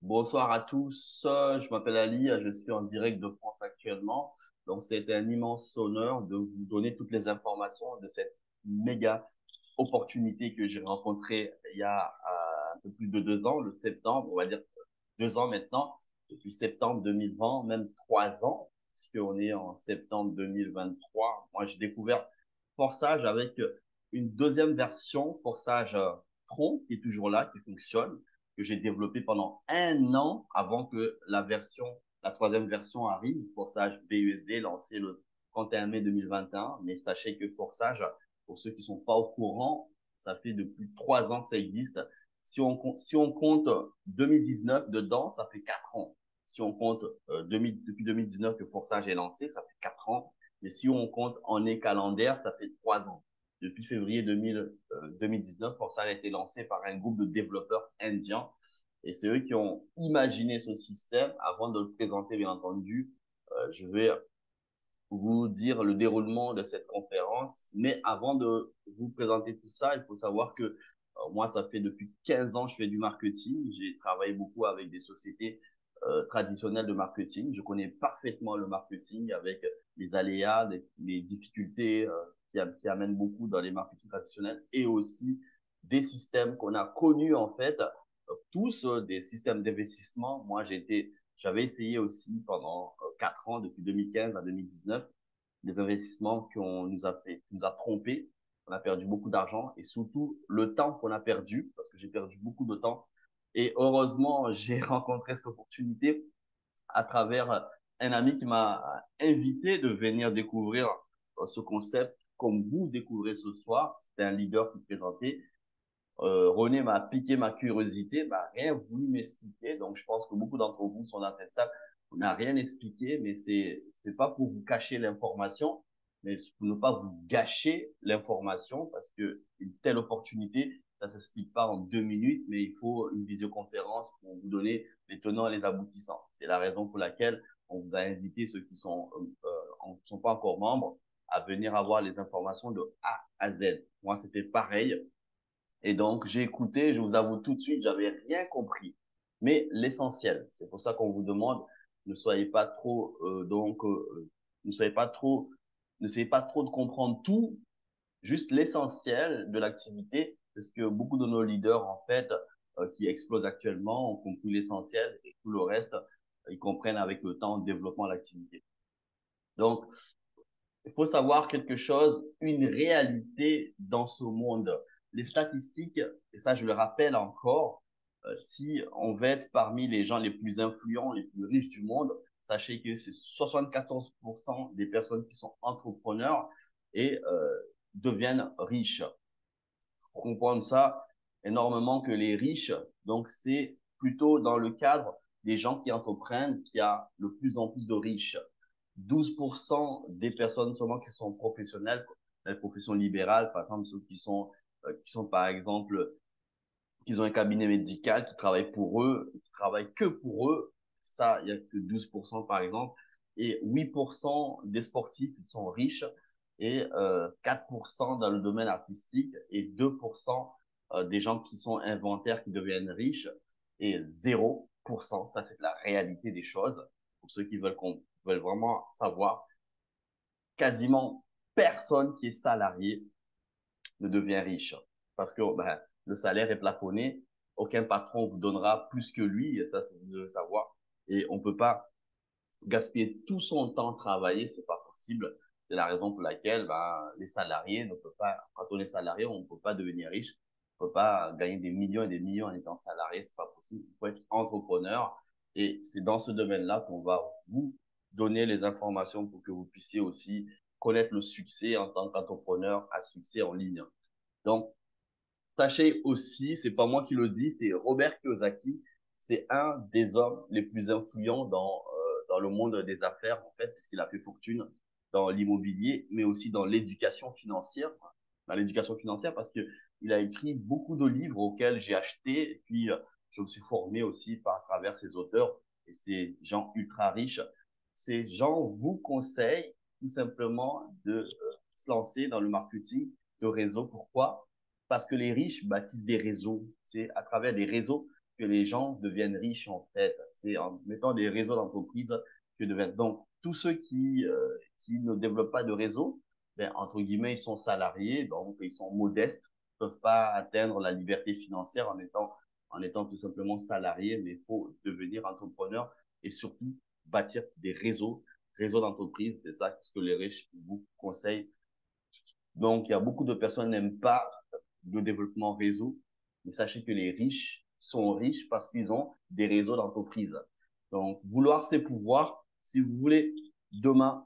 Bonsoir à tous, je m'appelle Ali, je suis en direct de France actuellement. Donc, c'est un immense honneur de vous donner toutes les informations de cette méga opportunité que j'ai rencontrée il y a un peu plus de 2 ans, le septembre, on va dire 2 ans maintenant, depuis septembre 2020, même 3 ans, puisqu'on est en septembre 2023. Moi, j'ai découvert Forsage avec une deuxième version, Forsage Tron, qui est toujours là, qui fonctionne, que j'ai développé pendant un an avant que la troisième version arrive, Forsage BUSD, lancé le 31 mai 2021. Mais sachez que Forsage, pour ceux qui ne sont pas au courant, ça fait depuis 3 ans que ça existe. Si on compte 2019 dedans, ça fait 4 ans. Si on compte depuis 2019 que Forsage est lancé, ça fait 4 ans. Mais si on compte en année calendaire, ça fait 3 ans. Depuis février 2019, Forsage a été lancé par un groupe de développeurs indiens. Et c'est eux qui ont imaginé ce système. Avant de le présenter, bien entendu, je vais vous dire le déroulement de cette conférence. Mais avant de vous présenter tout ça, il faut savoir que moi, ça fait depuis 15 ans que je fais du marketing. J'ai travaillé beaucoup avec des sociétés traditionnelles de marketing. Je connais parfaitement le marketing avec les aléas, les difficultés qui amènent beaucoup dans les marketing traditionnels et aussi des systèmes qu'on a connus en fait, tous des systèmes d'investissement. Moi, j'avais essayé aussi pendant 4 ans, depuis 2015 à 2019, des investissements qui nous a trompés. On a perdu beaucoup d'argent et surtout le temps qu'on a perdu, parce que j'ai perdu beaucoup de temps. Et heureusement, j'ai rencontré cette opportunité à travers un ami qui m'a invité de venir découvrir ce concept comme vous découvrez ce soir. C'était un leader qui présentait. René m'a piqué ma curiosité, m'a rien voulu m'expliquer. Donc, je pense que beaucoup d'entre vous sont dans cette salle. On n'a rien expliqué, mais c'est pas pour vous cacher l'information, mais pour ne pas vous gâcher l'information, parce que une telle opportunité, ça s'explique pas en 2 minutes, mais il faut une visioconférence pour vous donner les tenants et les aboutissants. C'est la raison pour laquelle on vous a invité, ceux qui sont pas encore membres, à venir avoir les informations de A à Z. Moi, c'était pareil. Et donc, j'ai écouté, je vous avoue tout de suite, j'avais rien compris. Mais l'essentiel, c'est pour ça qu'on vous demande, ne soyez pas trop, ne soyez pas trop, n'essayez pas trop de comprendre tout, juste l'essentiel de l'activité, parce que beaucoup de nos leaders, en fait, qui explosent actuellement, ont compris l'essentiel et tout le reste, ils comprennent avec le temps le développement de l'activité. Donc, il faut savoir quelque chose, une réalité dans ce monde. Les statistiques, et ça je le rappelle encore, si on veut être parmi les gens les plus influents, les plus riches du monde, sachez que c'est 74% des personnes qui sont entrepreneurs et deviennent riches. Pour comprendre ça énormément que les riches, donc c'est plutôt dans le cadre des gens qui entreprennent qu'il y a le plus en plus de riches. 12% des personnes seulement qui sont professionnelles, les professions libérales, par exemple ceux qui sont par exemple, qui ont un cabinet médical, qui travaillent pour eux, qui travaillent que pour eux, ça, il y a que 12% par exemple, et 8% des sportifs qui sont riches, et 4% dans le domaine artistique, et 2% des gens qui sont inventaires qui deviennent riches, et 0%, ça c'est la réalité des choses, pour ceux qui veulent vraiment savoir, quasiment personne qui est salarié ne devient riche. Parce que ben, le salaire est plafonné, aucun patron vous donnera plus que lui, et ça, vous devez savoir. Et on ne peut pas gaspiller tout son temps à travailler, c'est pas possible. C'est la raison pour laquelle ben, les salariés ne peuvent pas, quand on est salarié, on ne peut pas devenir riche. On ne peut pas gagner des millions et des millions en étant salarié, c'est pas possible. Il faut être entrepreneur. Et c'est dans ce domaine-là qu'on va vous donner les informations pour que vous puissiez aussi connaître le succès en tant qu'entrepreneur à succès en ligne. Donc, sachez aussi, c'est pas moi qui le dis, c'est Robert Kiyosaki. C'est un des hommes les plus influents dans le monde des affaires, en fait, puisqu'il a fait fortune dans l'immobilier, mais aussi dans l'éducation financière. Dans l'éducation financière, parce que il a écrit beaucoup de livres auxquels j'ai acheté, et puis je me suis formé aussi par travers ces auteurs et ces gens ultra riches. Ces gens vous conseillent tout simplement de se lancer dans le marketing de réseau. Pourquoi? Parce que les riches bâtissent des réseaux. C'est à travers des réseaux que les gens deviennent riches, en fait. C'est en mettant des réseaux d'entreprises que deviennent. Donc, tous ceux qui ne développent pas de réseau, ben, entre guillemets, ils sont salariés, donc ils sont modestes, ne peuvent pas atteindre la liberté financière en étant tout simplement salariés, mais il faut devenir entrepreneur et surtout bâtir des réseaux d'entreprises. C'est ça ce que les riches vous conseillent. Donc, il y a beaucoup de personnes qui n'aiment pas le développement réseau, mais sachez que les riches sont riches parce qu'ils ont des réseaux d'entreprises. Donc, vouloir ces pouvoirs, si vous voulez demain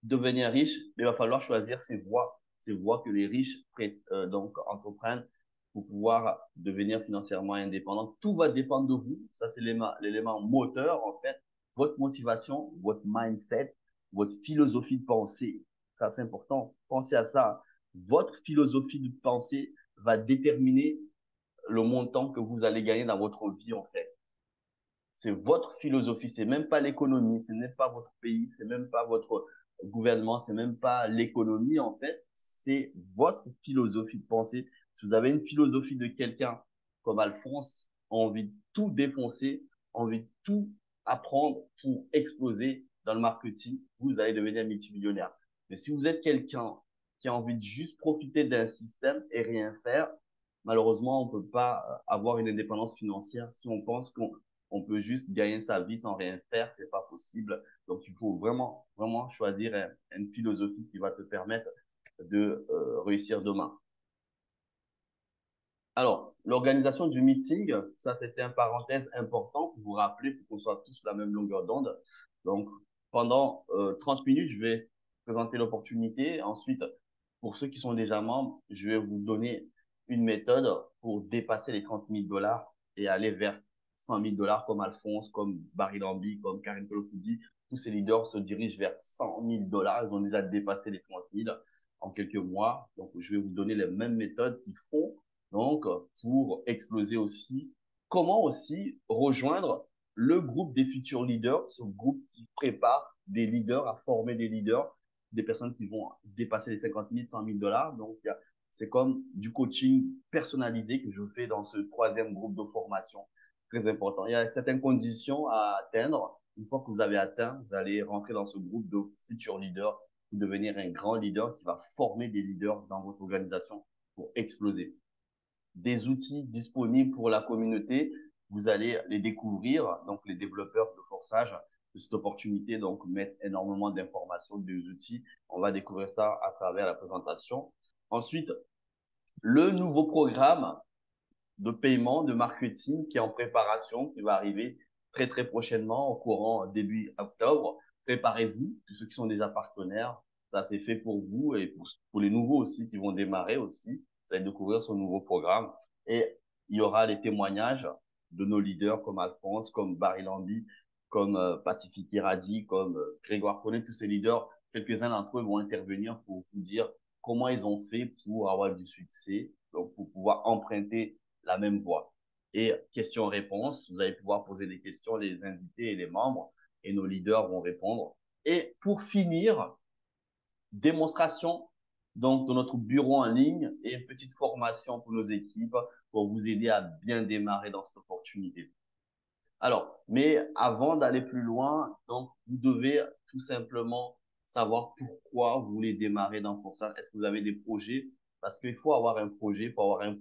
devenir riche, il va falloir choisir ces voies que les riches donc entreprennent pour pouvoir devenir financièrement indépendant. Tout va dépendre de vous. Ça, c'est l'élément moteur, en fait. Votre motivation, votre mindset, votre philosophie de pensée. Ça, c'est important. Pensez à ça. Votre philosophie de pensée va déterminer le montant que vous allez gagner dans votre vie, en fait. C'est votre philosophie, c'est même pas l'économie, ce n'est pas votre pays, c'est même pas votre gouvernement, c'est même pas l'économie en fait, c'est votre philosophie de pensée. Si vous avez une philosophie de quelqu'un comme Alphonse, envie de tout défoncer, envie de tout apprendre pour exploser dans le marketing, vous allez devenir multimillionnaire. Mais si vous êtes quelqu'un qui a envie de juste profiter d'un système et rien faire, malheureusement, on ne peut pas avoir une indépendance financière si on pense qu'on peut juste gagner sa vie sans rien faire, c'est pas possible. Donc, il faut vraiment choisir une philosophie qui va te permettre de réussir demain. Alors, l'organisation du meeting, ça c'était un parenthèse important pour vous rappeler, pour qu'on soit tous sur la même longueur d'onde. Donc, pendant 30 minutes, je vais présenter l'opportunité. Ensuite, pour ceux qui sont déjà membres, je vais vous donner une méthode pour dépasser les 30 000 $ et aller vers 100 000 $ comme Alphonse, comme Barry Lambi, comme Karim Pelofoudi. Tous ces leaders se dirigent vers 100 000 $. Ils ont déjà dépassé les 30 000 en quelques mois. Donc, je vais vous donner les mêmes méthodes qu'ils font donc pour exploser aussi. Comment aussi rejoindre le groupe des futurs leaders, ce groupe qui prépare des leaders à former des leaders, des personnes qui vont dépasser les 50 000, 100 000 $. Donc, c'est comme du coaching personnalisé que je fais dans ce troisième groupe de formation. Très important. Il y a certaines conditions à atteindre. Une fois que vous avez atteint, vous allez rentrer dans ce groupe de futurs leaders pour devenir un grand leader qui va former des leaders dans votre organisation pour exploser. Des outils disponibles pour la communauté, vous allez les découvrir. Donc, les développeurs de forçage de cette opportunité donc mettent énormément d'informations, des outils. On va découvrir ça à travers la présentation. Ensuite, le nouveau programme de paiement, de marketing qui est en préparation, qui va arriver très prochainement, au courant début octobre. Préparez-vous, tous ceux qui sont déjà partenaires, ça c'est fait pour vous et pour les nouveaux aussi qui vont démarrer aussi. Vous allez découvrir ce nouveau programme et il y aura les témoignages de nos leaders comme Alphonse, comme Barry Lambi, comme Pacifique Iradi, comme Grégoire Collet, tous ces leaders. Quelques-uns d'entre eux vont intervenir pour vous dire comment ils ont fait pour avoir du succès, donc pour pouvoir emprunter la même voie. Et questions-réponses, vous allez pouvoir poser des questions, les invités et les membres, et nos leaders vont répondre. Et pour finir, démonstration donc de notre bureau en ligne et une petite formation pour nos équipes pour vous aider à bien démarrer dans cette opportunité. Alors, mais avant d'aller plus loin, donc vous devez tout simplement savoir pourquoi vous voulez démarrer dans Forçage. Est-ce que vous avez des projets? Parce qu'il faut avoir un projet, il faut avoir un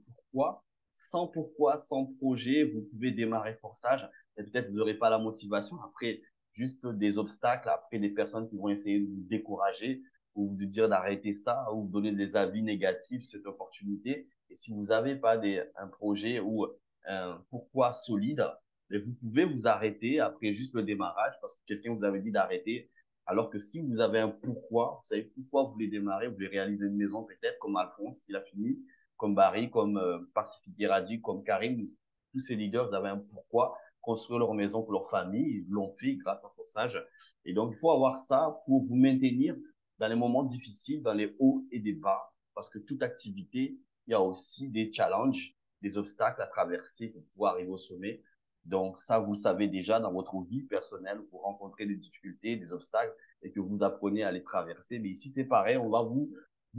pourquoi, sans projet, vous pouvez démarrer Forçage. Et peut-être vous n'aurez pas la motivation. Après, juste des obstacles, après des personnes qui vont essayer de vous décourager ou vous dire d'arrêter ça ou vous donner des avis négatifs sur cette opportunité. Et si vous n'avez pas un projet ou un pourquoi solide, mais vous pouvez vous arrêter après juste le démarrage parce que quelqu'un vous avait dit d'arrêter. Alors que si vous avez un pourquoi, vous savez pourquoi vous voulez démarrer, vous voulez réaliser une maison peut-être comme Alphonse qui l'a fini, comme Barry, comme Pacifique Iradi, comme Karim, tous ces leaders, vous avez un pourquoi construire leur maison pour leur famille, ils l'ont fait grâce à Forçage. Et donc, il faut avoir ça pour vous maintenir dans les moments difficiles, dans les hauts et des bas, parce que toute activité, il y a aussi des challenges, des obstacles à traverser pour pouvoir arriver au sommet. Donc, ça, vous le savez déjà dans votre vie personnelle, vous rencontrez des difficultés, des obstacles et que vous apprenez à les traverser. Mais ici, c'est pareil, on va vous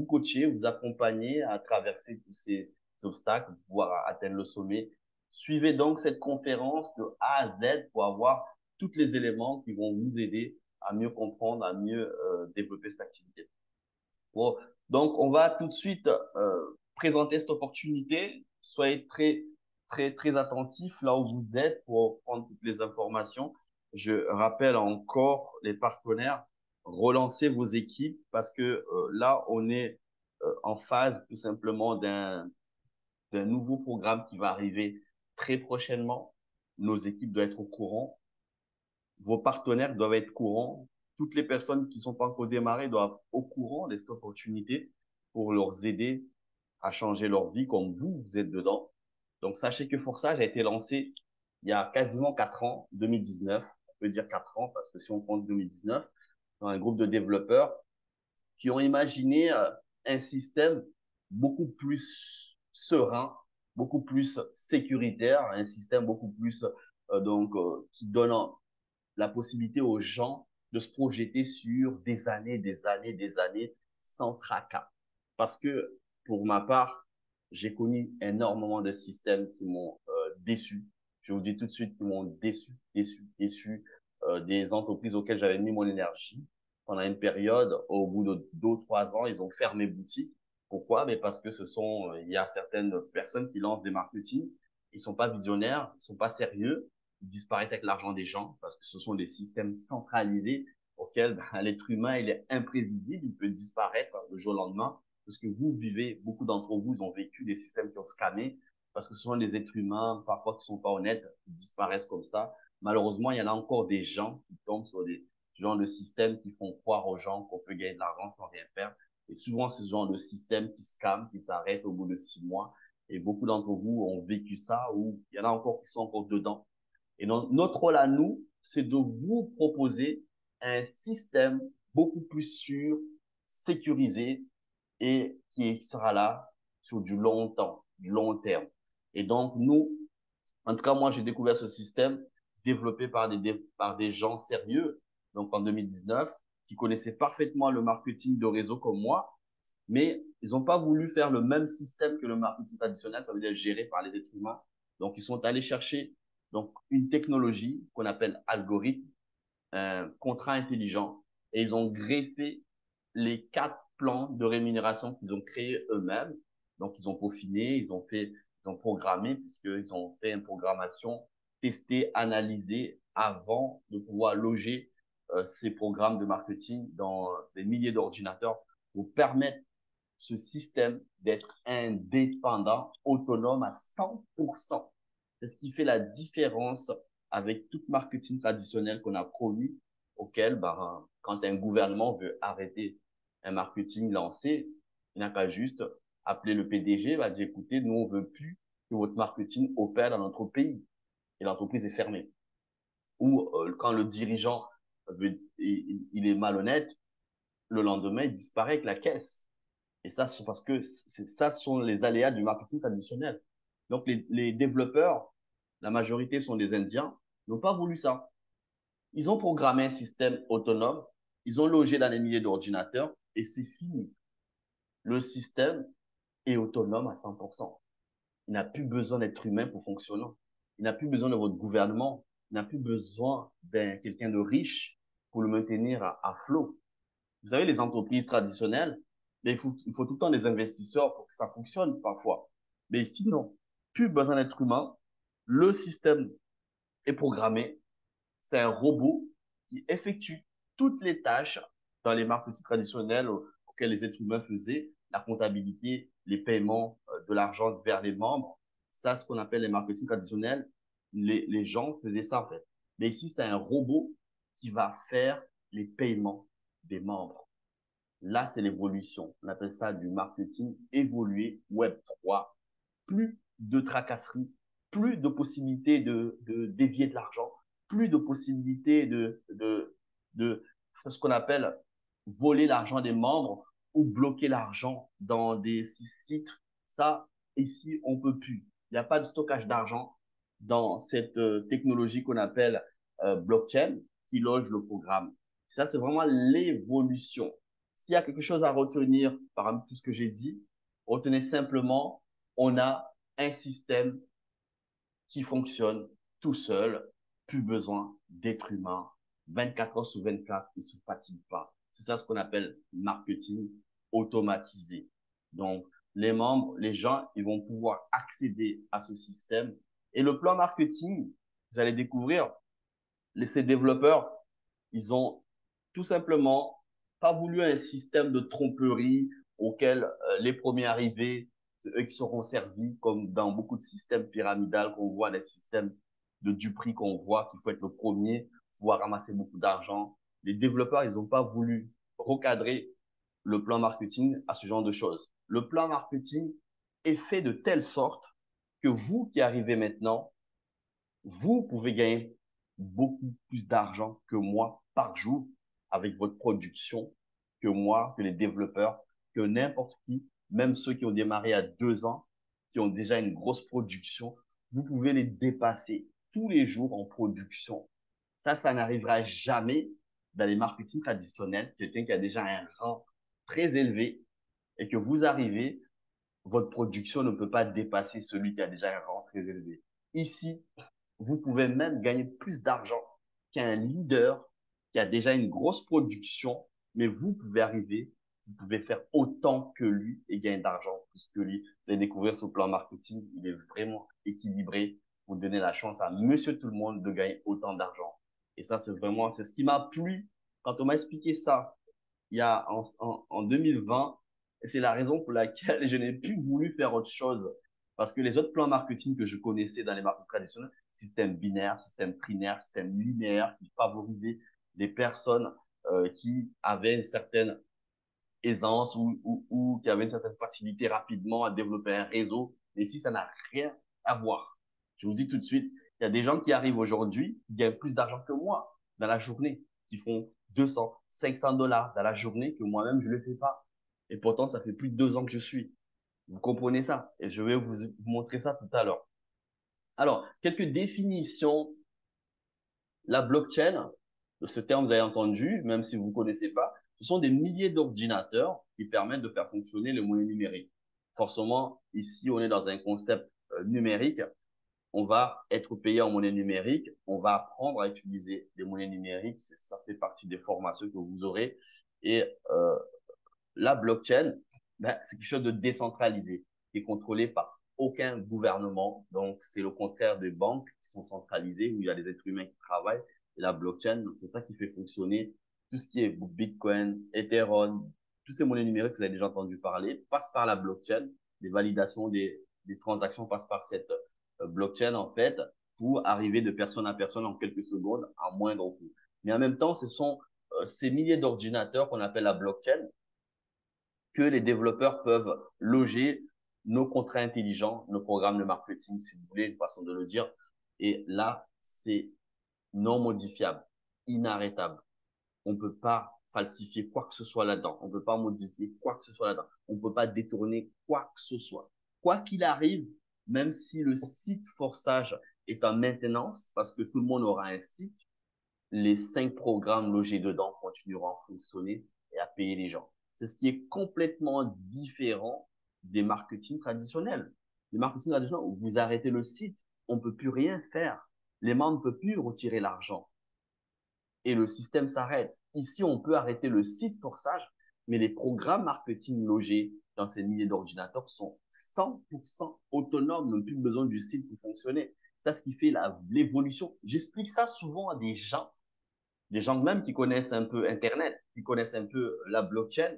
coacher, vous accompagner à traverser tous ces obstacles pour pouvoir atteindre le sommet Suivez donc cette conférence de A à Z pour avoir tous les éléments qui vont vous aider à mieux comprendre, à mieux développer cette activité. Bon, donc, on va tout de suite présenter cette opportunité. Soyez très attentifs là où vous êtes pour prendre toutes les informations. Je rappelle encore les partenaires, relancez vos équipes parce que là, on est en phase tout simplement d'un nouveau programme qui va arriver très prochainement. Nos équipes doivent être au courant. Vos partenaires doivent être au courant. Toutes les personnes qui ne sont pas encore démarrées doivent être au courant de cette opportunité pour leur aider à changer leur vie comme vous, vous êtes dedans. Donc, sachez que Forçage a été lancé il y a quasiment 4 ans, 2019. On peut dire 4 ans parce que si on compte 2019, dans un groupe de développeurs qui ont imaginé un système beaucoup plus serein, beaucoup plus sécuritaire, un système beaucoup plus qui donne la possibilité aux gens de se projeter sur des années, des années sans tracas. Parce que pour ma part, j'ai connu énormément de systèmes qui m'ont déçu. Je vous dis tout de suite, qui m'ont déçu. Des entreprises auxquelles j'avais mis mon énergie. Pendant une période, au bout de 2 ou 3 ans, ils ont fermé boutique. Pourquoi? Mais parce que il y a certaines personnes qui lancent des marketing, ils sont pas visionnaires, ils sont pas sérieux, ils disparaissent avec l'argent des gens parce que ce sont des systèmes centralisés auxquels l'être humain il est imprévisible, il peut disparaître le jour au lendemain. Parce que vous vivez, beaucoup d'entre vous, ils ont vécu des systèmes qui ont scammé parce que ce sont des êtres humains, parfois qui sont pas honnêtes, qui disparaissent comme ça. Malheureusement, il y en a encore des gens qui tombent sur des genres de systèmes qui font croire aux gens qu'on peut gagner de l'argent sans rien faire. Et souvent, ce genre de système qui scam, qui s'arrête au bout de 6 mois. Et beaucoup d'entre vous ont vécu ça ou il y en a encore qui sont encore dedans. Et donc, notre rôle à nous, c'est de vous proposer un système beaucoup plus sûr, sécurisé et qui sera là sur du long temps, du long terme. Et donc, nous, en tout cas, moi, j'ai découvert ce système développé par des gens sérieux, donc en 2019, qui connaissaient parfaitement le marketing de réseau comme moi, mais ils n'ont pas voulu faire le même système que le marketing traditionnel, ça veut dire géré par les êtres humains. Donc, ils sont allés chercher donc, une technologie qu'on appelle algorithme, un contrat intelligent, et ils ont greffé les 4 plans de rémunération qu'ils ont créés eux-mêmes. Donc, ils ont peaufiné, ils ont programmé, puisqu'ils ont fait une programmation testée, analysée avant de pouvoir loger ces programmes de marketing dans des milliers d'ordinateurs pour permettre ce système d'être indépendant, autonome à 100%. C'est ce qui fait la différence avec tout marketing traditionnel qu'on a connu, auquel, quand un gouvernement veut arrêter un marketing lancé, il n'a qu'à juste appeler le PDG, va dire, écoutez, nous, on veut plus que votre marketing opère dans notre pays. Et l'entreprise est fermée. Ou quand le dirigeant il est malhonnête, le lendemain, il disparaît avec la caisse. Et ça, c'est parce que ça sont les aléas du marketing traditionnel. Donc, les développeurs, la majorité sont des Indiens, n'ont pas voulu ça. Ils ont programmé un système autonome, ils ont logé dans des milliers d'ordinateurs et c'est fini. Le système est autonome à 100%. Il n'a plus besoin d'être humain pour fonctionner. Il n'a plus besoin de votre gouvernement. Il n'a plus besoin d'un quelqu'un de riche pour le maintenir à flot. Vous savez, les entreprises traditionnelles, mais il faut tout le temps des investisseurs pour que ça fonctionne parfois. Mais ici, non. Plus besoin d'être humain. Le système est programmé. C'est un robot qui effectue toutes les tâches dans les marketing traditionnels auxquels les êtres humains faisaient, la comptabilité, les paiements de l'argent vers les membres. Ça, ce qu'on appelle les marketing traditionnels, les gens faisaient ça en fait. Mais ici, c'est un robot qui va faire les paiements des membres. Là, c'est l'évolution. On appelle ça du marketing évolué Web 3. Plus de tracasseries, plus de possibilités de dévier de l'argent, plus de possibilités de ce qu'on appelle voler l'argent des membres ou bloquer l'argent dans des sites. Ça, ici, on ne peut plus. Il n'y a pas de stockage d'argent dans cette technologie qu'on appelle blockchain qui loge le programme. Ça, c'est vraiment l'évolution. S'il y a quelque chose à retenir parmi tout ce que j'ai dit, retenez simplement, on a un système qui fonctionne tout seul, plus besoin d'être humain. 24 heures sur 24, il ne se fatigue pas. C'est ça ce qu'on appelle marketing automatisé. Donc, les membres, les gens, ils vont pouvoir accéder à ce système. Et le plan marketing, vous allez découvrir, ces développeurs, ils ont tout simplement pas voulu un système de tromperie auquel les premiers arrivés, c'est eux qui seront servis, comme dans beaucoup de systèmes pyramidales qu'on voit, des systèmes de Dupri qu'on voit, qu'il faut être le premier, pouvoir ramasser beaucoup d'argent. Les développeurs, ils n'ont pas voulu recadrer le plan marketing à ce genre de choses. Le plan marketing est fait de telle sorte que vous qui arrivez maintenant, vous pouvez gagner beaucoup plus d'argent que moi par jour avec votre production, que moi, que les développeurs, que n'importe qui, même ceux qui ont démarré à 2 ans, qui ont déjà une grosse production, vous pouvez les dépasser tous les jours en production. Ça n'arrivera jamais dans les marketing traditionnels. Quelqu'un qui a déjà un rang très élevé et que vous arrivez, votre production ne peut pas dépasser celui qui a déjà un rang très élevé. Ici, vous pouvez même gagner plus d'argent qu'un leader qui a déjà une grosse production, mais vous pouvez arriver, vous pouvez faire autant que lui et gagner d'argent plus que lui. Vous allez découvrir ce plan marketing, il est vraiment équilibré pour donner la chance à monsieur tout le monde de gagner autant d'argent. Et ça, c'est ce qui m'a plu quand on m'a expliqué ça il y a en 2020. Et c'est la raison pour laquelle je n'ai plus voulu faire autre chose. Parce que les autres plans marketing que je connaissais dans les marques traditionnelles, système binaire, système trinaire, système linéaire, qui favorisaient des personnes qui avaient une certaine aisance ou qui avaient une certaine facilité rapidement à développer un réseau. Mais ici, ça n'a rien à voir. Je vous dis tout de suite, il y a des gens qui arrivent aujourd'hui, qui gagnent plus d'argent que moi dans la journée, qui font 200, 500 dollars dans la journée que moi-même, je ne le fais pas. Et pourtant, ça fait plus de 2 ans que je suis. Vous comprenez ça? Et je vais vous montrer ça tout à l'heure. Alors, quelques définitions. La blockchain, ce terme vous avez entendu, même si vous ne connaissez pas, ce sont des milliers d'ordinateurs qui permettent de faire fonctionner les monnaies numériques. Forcément, ici, on est dans un concept numérique. On va être payé en monnaie numérique. On va apprendre à utiliser des monnaies numériques. Ça fait partie des formations que vous aurez. Et la blockchain, ben, c'est quelque chose de décentralisé, qui est contrôlé par aucun gouvernement. Donc, c'est le contraire des banques qui sont centralisées, où il y a des êtres humains qui travaillent. Et la blockchain, c'est ça qui fait fonctionner tout ce qui est Bitcoin, Ethereum, toutes ces monnaies numériques que vous avez déjà entendu parler, passent par la blockchain. Les validations des transactions passent par cette blockchain, en fait, pour arriver de personne à personne en quelques secondes à moindre coût. Mais en même temps, ce sont ces milliers d'ordinateurs qu'on appelle la blockchain que les développeurs peuvent loger nos contrats intelligents, nos programmes de marketing, si vous voulez, une façon de le dire. Et là, c'est non modifiable, inarrêtable. On ne peut pas falsifier quoi que ce soit là-dedans. On ne peut pas modifier quoi que ce soit là-dedans. On ne peut pas détourner quoi que ce soit. Quoi qu'il arrive, même si le site forçage est en maintenance, parce que tout le monde aura un site, les 5 programmes logés dedans continueront à fonctionner et à payer les gens. C'est ce qui est complètement différent des marketing traditionnels. Les marketing traditionnels, où vous arrêtez le site, on ne peut plus rien faire. Les membres ne peuvent plus retirer l'argent et le système s'arrête. Ici, on peut arrêter le site forçage, mais les programmes marketing logés dans ces milliers d'ordinateurs sont 100% autonomes, n'ont plus besoin du site pour fonctionner. C'est ce qui fait l'évolution. J'explique ça souvent à des gens même qui connaissent un peu Internet, qui connaissent un peu la blockchain,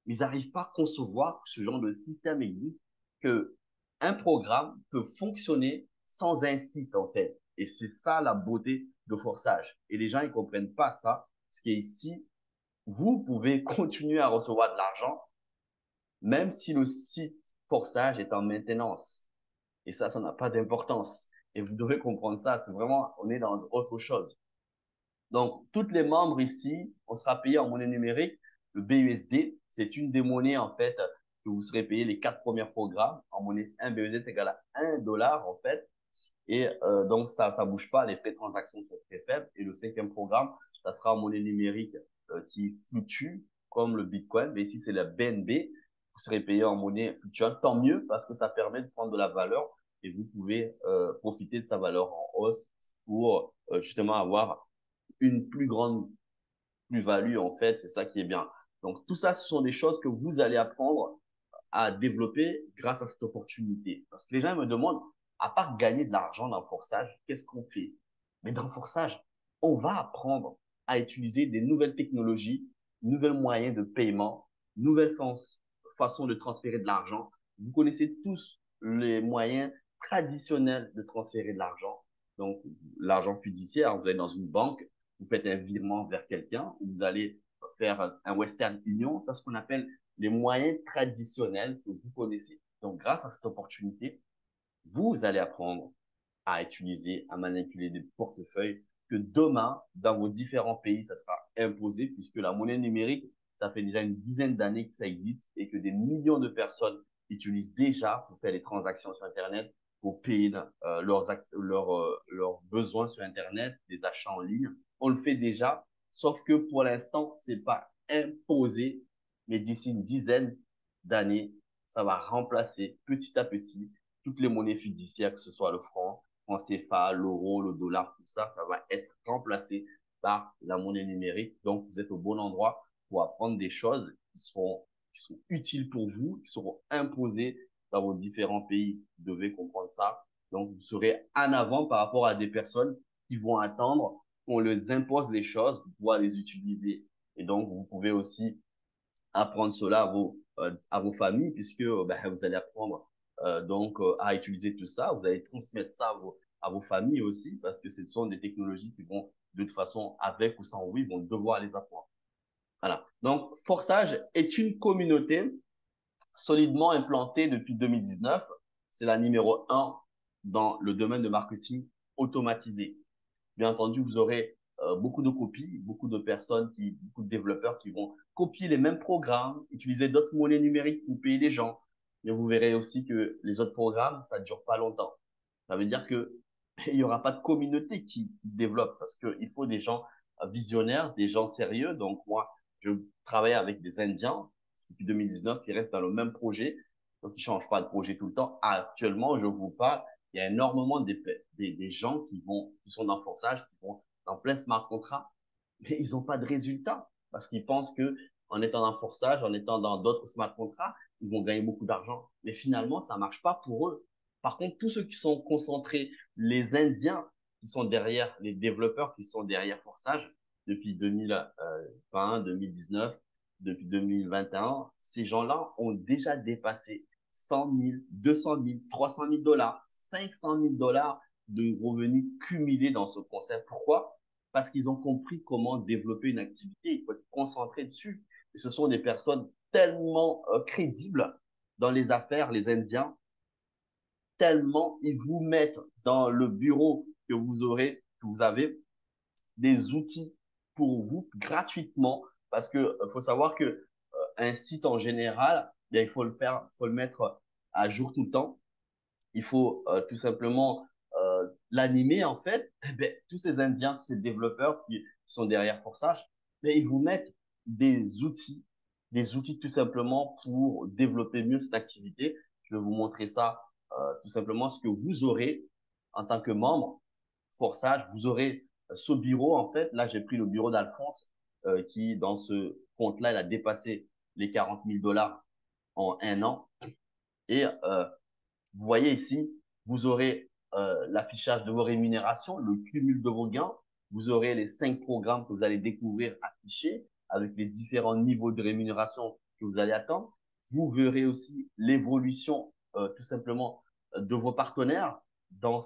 ils n'arrivent pas à concevoir que ce genre de système existe, que un programme peut fonctionner sans un site, en fait. Et c'est ça la beauté de forçage. Et les gens, ils comprennent pas ça, parce qu'ici, vous pouvez continuer à recevoir de l'argent, même si le site forçage est en maintenance. Et ça n'a pas d'importance. Et vous devez comprendre ça. C'est vraiment, on est dans autre chose. Donc, tous les membres ici, on sera payé en monnaie numérique. Le BUSD, c'est une des monnaies, en fait, que vous serez payé les 4 premiers programmes en monnaie. Un BUSD est égal à 1 dollar, en fait. Et donc, ça ne bouge pas. Les frais de transaction sont très faibles. Et le 5e programme, ça sera en monnaie numérique qui fluctue, comme le Bitcoin. Mais ici, c'est la BNB. Vous serez payé en monnaie fluctuante. Tant mieux, parce que ça permet de prendre de la valeur et vous pouvez profiter de sa valeur en hausse pour justement avoir une plus grande plus-value, en fait. C'est ça qui est bien. Donc, tout ça, ce sont des choses que vous allez apprendre à développer grâce à cette opportunité. Parce que les gens me demandent, à part gagner de l'argent dans le forçage, qu'est-ce qu'on fait? Mais dans le forçage, on va apprendre à utiliser des nouvelles technologies, nouvelles moyens de paiement, nouvelles façons de transférer de l'argent. Vous connaissez tous les moyens traditionnels de transférer de l'argent. Donc, l'argent fiduciaire, vous allez dans une banque, vous faites un virement vers quelqu'un, vous allez faire un Western Union, c'est ce qu'on appelle les moyens traditionnels que vous connaissez. Donc, grâce à cette opportunité, vous allez apprendre à utiliser, à manipuler des portefeuilles que demain, dans vos différents pays, ça sera imposé puisque la monnaie numérique, ça fait déjà une dizaine d'années que ça existe et que des millions de personnes utilisent déjà pour faire des transactions sur Internet, pour payer leurs besoins sur Internet, des achats en ligne. On le fait déjà, sauf que pour l'instant, c'est pas imposé, mais d'ici une dizaine d'années, ça va remplacer petit à petit toutes les monnaies fiduciaires, que ce soit le franc CFA, l'euro, le dollar, tout ça, ça va être remplacé par la monnaie numérique. Donc, vous êtes au bon endroit pour apprendre des choses qui sont utiles pour vous, qui seront imposées dans vos différents pays. Vous devez comprendre ça. Donc, vous serez en avant par rapport à des personnes qui vont attendre qu'on les impose les choses pour pouvoir les utiliser. Et donc, vous pouvez aussi apprendre cela à vos familles, puisque ben, vous allez apprendre à utiliser tout ça. Vous allez transmettre ça à vos familles aussi, parce que ce sont des technologies qui vont, de toute façon, avec ou sans vous, ils vont devoir les apprendre. Voilà. Donc, Forçage est une communauté solidement implantée depuis 2019. C'est la numéro un dans le domaine de marketing automatisé. Bien entendu, vous aurez beaucoup de copies, beaucoup de développeurs qui vont copier les mêmes programmes, utiliser d'autres monnaies numériques pour payer les gens. Et vous verrez aussi que les autres programmes, ça ne dure pas longtemps. Ça veut dire que il n'y aura pas de communauté qui développe parce qu'il faut des gens visionnaires, des gens sérieux. Donc moi, je travaille avec des Indiens depuis 2019 qui restent dans le même projet, donc ils ne changent pas de projet tout le temps. Actuellement, je vous parle, il y a énormément des gens qui sont dans le forçage, qui vont en plein smart contract, mais ils n'ont pas de résultat parce qu'ils pensent que en étant dans le forçage, en étant dans d'autres smart contracts, ils vont gagner beaucoup d'argent. Mais finalement, ça ne marche pas pour eux. Par contre, tous ceux qui sont concentrés, les Indiens qui sont derrière, les développeurs qui sont derrière Forçage depuis 2020, 2019, depuis 2021, ces gens-là ont déjà dépassé 100 000, 200 000, 300 000 $, 500 000 $ de revenus cumulés dans ce concept. Pourquoi? Parce qu'ils ont compris comment développer une activité. Il faut être concentré dessus. Et ce sont des personnes tellement crédibles dans les affaires, les Indiens, tellement ils vous mettent dans le bureau que vous avez des outils pour vous gratuitement parce que faut savoir que un site en général, bien, il faut le mettre à jour tout le temps. Il faut tout simplement l'animer en fait. Eh bien, tous ces Indiens, tous ces développeurs qui sont derrière Forçage, bien, ils vous mettent des outils tout simplement pour développer mieux cette activité. Je vais vous montrer ça tout simplement ce que vous aurez en tant que membre Forçage. Vous aurez ce bureau en fait. Là, j'ai pris le bureau d'Alphonse qui, dans ce compte-là, il a dépassé les 40 000 $ en un an. Et vous voyez ici, vous aurez l'affichage de vos rémunérations, le cumul de vos gains. Vous aurez les 5 programmes que vous allez découvrir affichés avec les différents niveaux de rémunération que vous allez attendre. Vous verrez aussi l'évolution tout simplement de vos partenaires dans,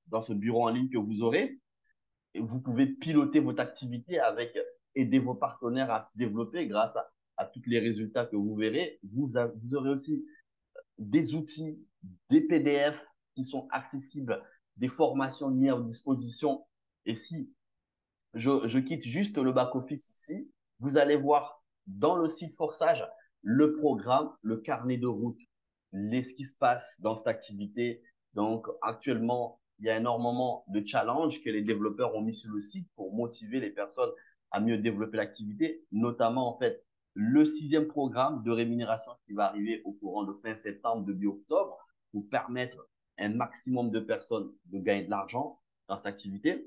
dans ce bureau en ligne que vous aurez. Et vous pouvez piloter votre activité avec, aider vos partenaires à se développer grâce à tous les résultats que vous verrez. Vous aurez aussi des outils, des PDF qui sont accessibles, des formations mises à disposition. Et si je quitte juste le back-office ici, vous allez voir dans le site Forçage le programme, le carnet de route, ce qui se passe dans cette activité. Donc, actuellement, il y a énormément de challenges que les développeurs ont mis sur le site pour motiver les personnes à mieux développer l'activité, notamment en fait le 6e programme de rémunération qui va arriver au courant de fin septembre, début octobre, pour permettre un maximum de personnes de gagner de l'argent dans cette activité.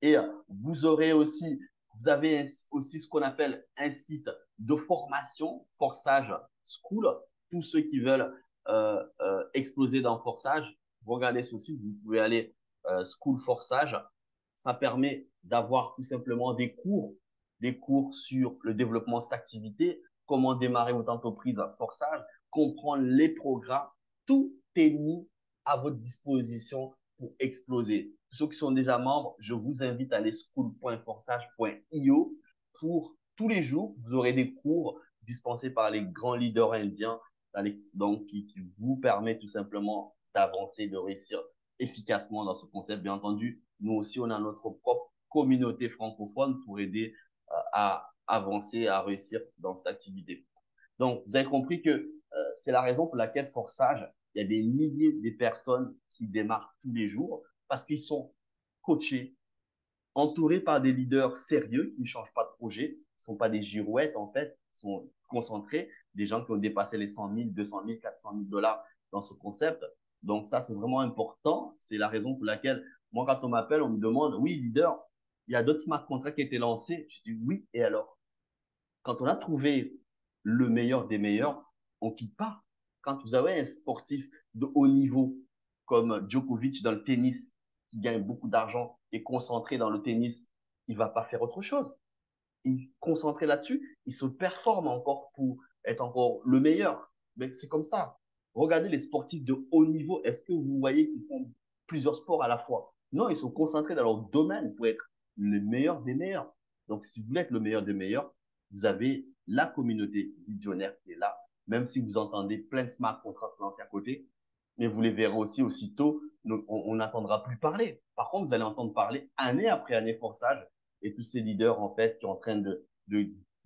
Et vous aurez aussi, vous avez aussi ce qu'on appelle un site de formation, Forçage School. Tous ceux qui veulent exploser dans Forçage, vous regardez ce site, vous pouvez aller School Forçage. Ça permet d'avoir tout simplement des cours sur le développement de cette activité, comment démarrer votre entreprise à Forçage, comprendre les programmes. Tout est mis à votre disposition pour exploser. Pour ceux qui sont déjà membres, je vous invite à aller school.forçage.io pour tous les jours, vous aurez des cours dispensés par les grands leaders indiens donc, qui vous permettent tout simplement d'avancer, de réussir efficacement dans ce concept. Bien entendu, nous aussi, on a notre propre communauté francophone pour aider à avancer, à réussir dans cette activité. Donc, vous avez compris que c'est la raison pour laquelle Forçage, il y a des milliers de personnes qui démarrent tous les jours parce qu'ils sont coachés, entourés par des leaders sérieux qui ne changent pas de projet, ne sont pas des girouettes en fait, sont concentrés, des gens qui ont dépassé les 100 000, 200 000, 400 000 dollars dans ce concept. Donc ça, c'est vraiment important. C'est la raison pour laquelle, moi, quand on m'appelle, on me demande, oui, leader, il y a d'autres smart contracts qui ont été lancés. Je dis, oui, et alors? Quand on a trouvé le meilleur des meilleurs, on ne quitte pas. Quand vous avez un sportif de haut niveau comme Djokovic dans le tennis, qui gagne beaucoup d'argent et concentré dans le tennis, il ne va pas faire autre chose. Il est concentré là-dessus, il se performe encore pour être encore le meilleur. Mais c'est comme ça. Regardez les sportifs de haut niveau. Est-ce que vous voyez qu'ils font plusieurs sports à la fois? Non, ils sont concentrés dans leur domaine pour être le meilleur des meilleurs. Donc, si vous voulez être le meilleur des meilleurs, vous avez la communauté visionnaire qui est là, même si vous entendez plein de smart contrats se lancer à côté, mais vous les verrez aussi aussitôt, on n'entendra plus parler. Par contre, vous allez entendre parler année après année Forçage et tous ces leaders, en fait, qui sont en train de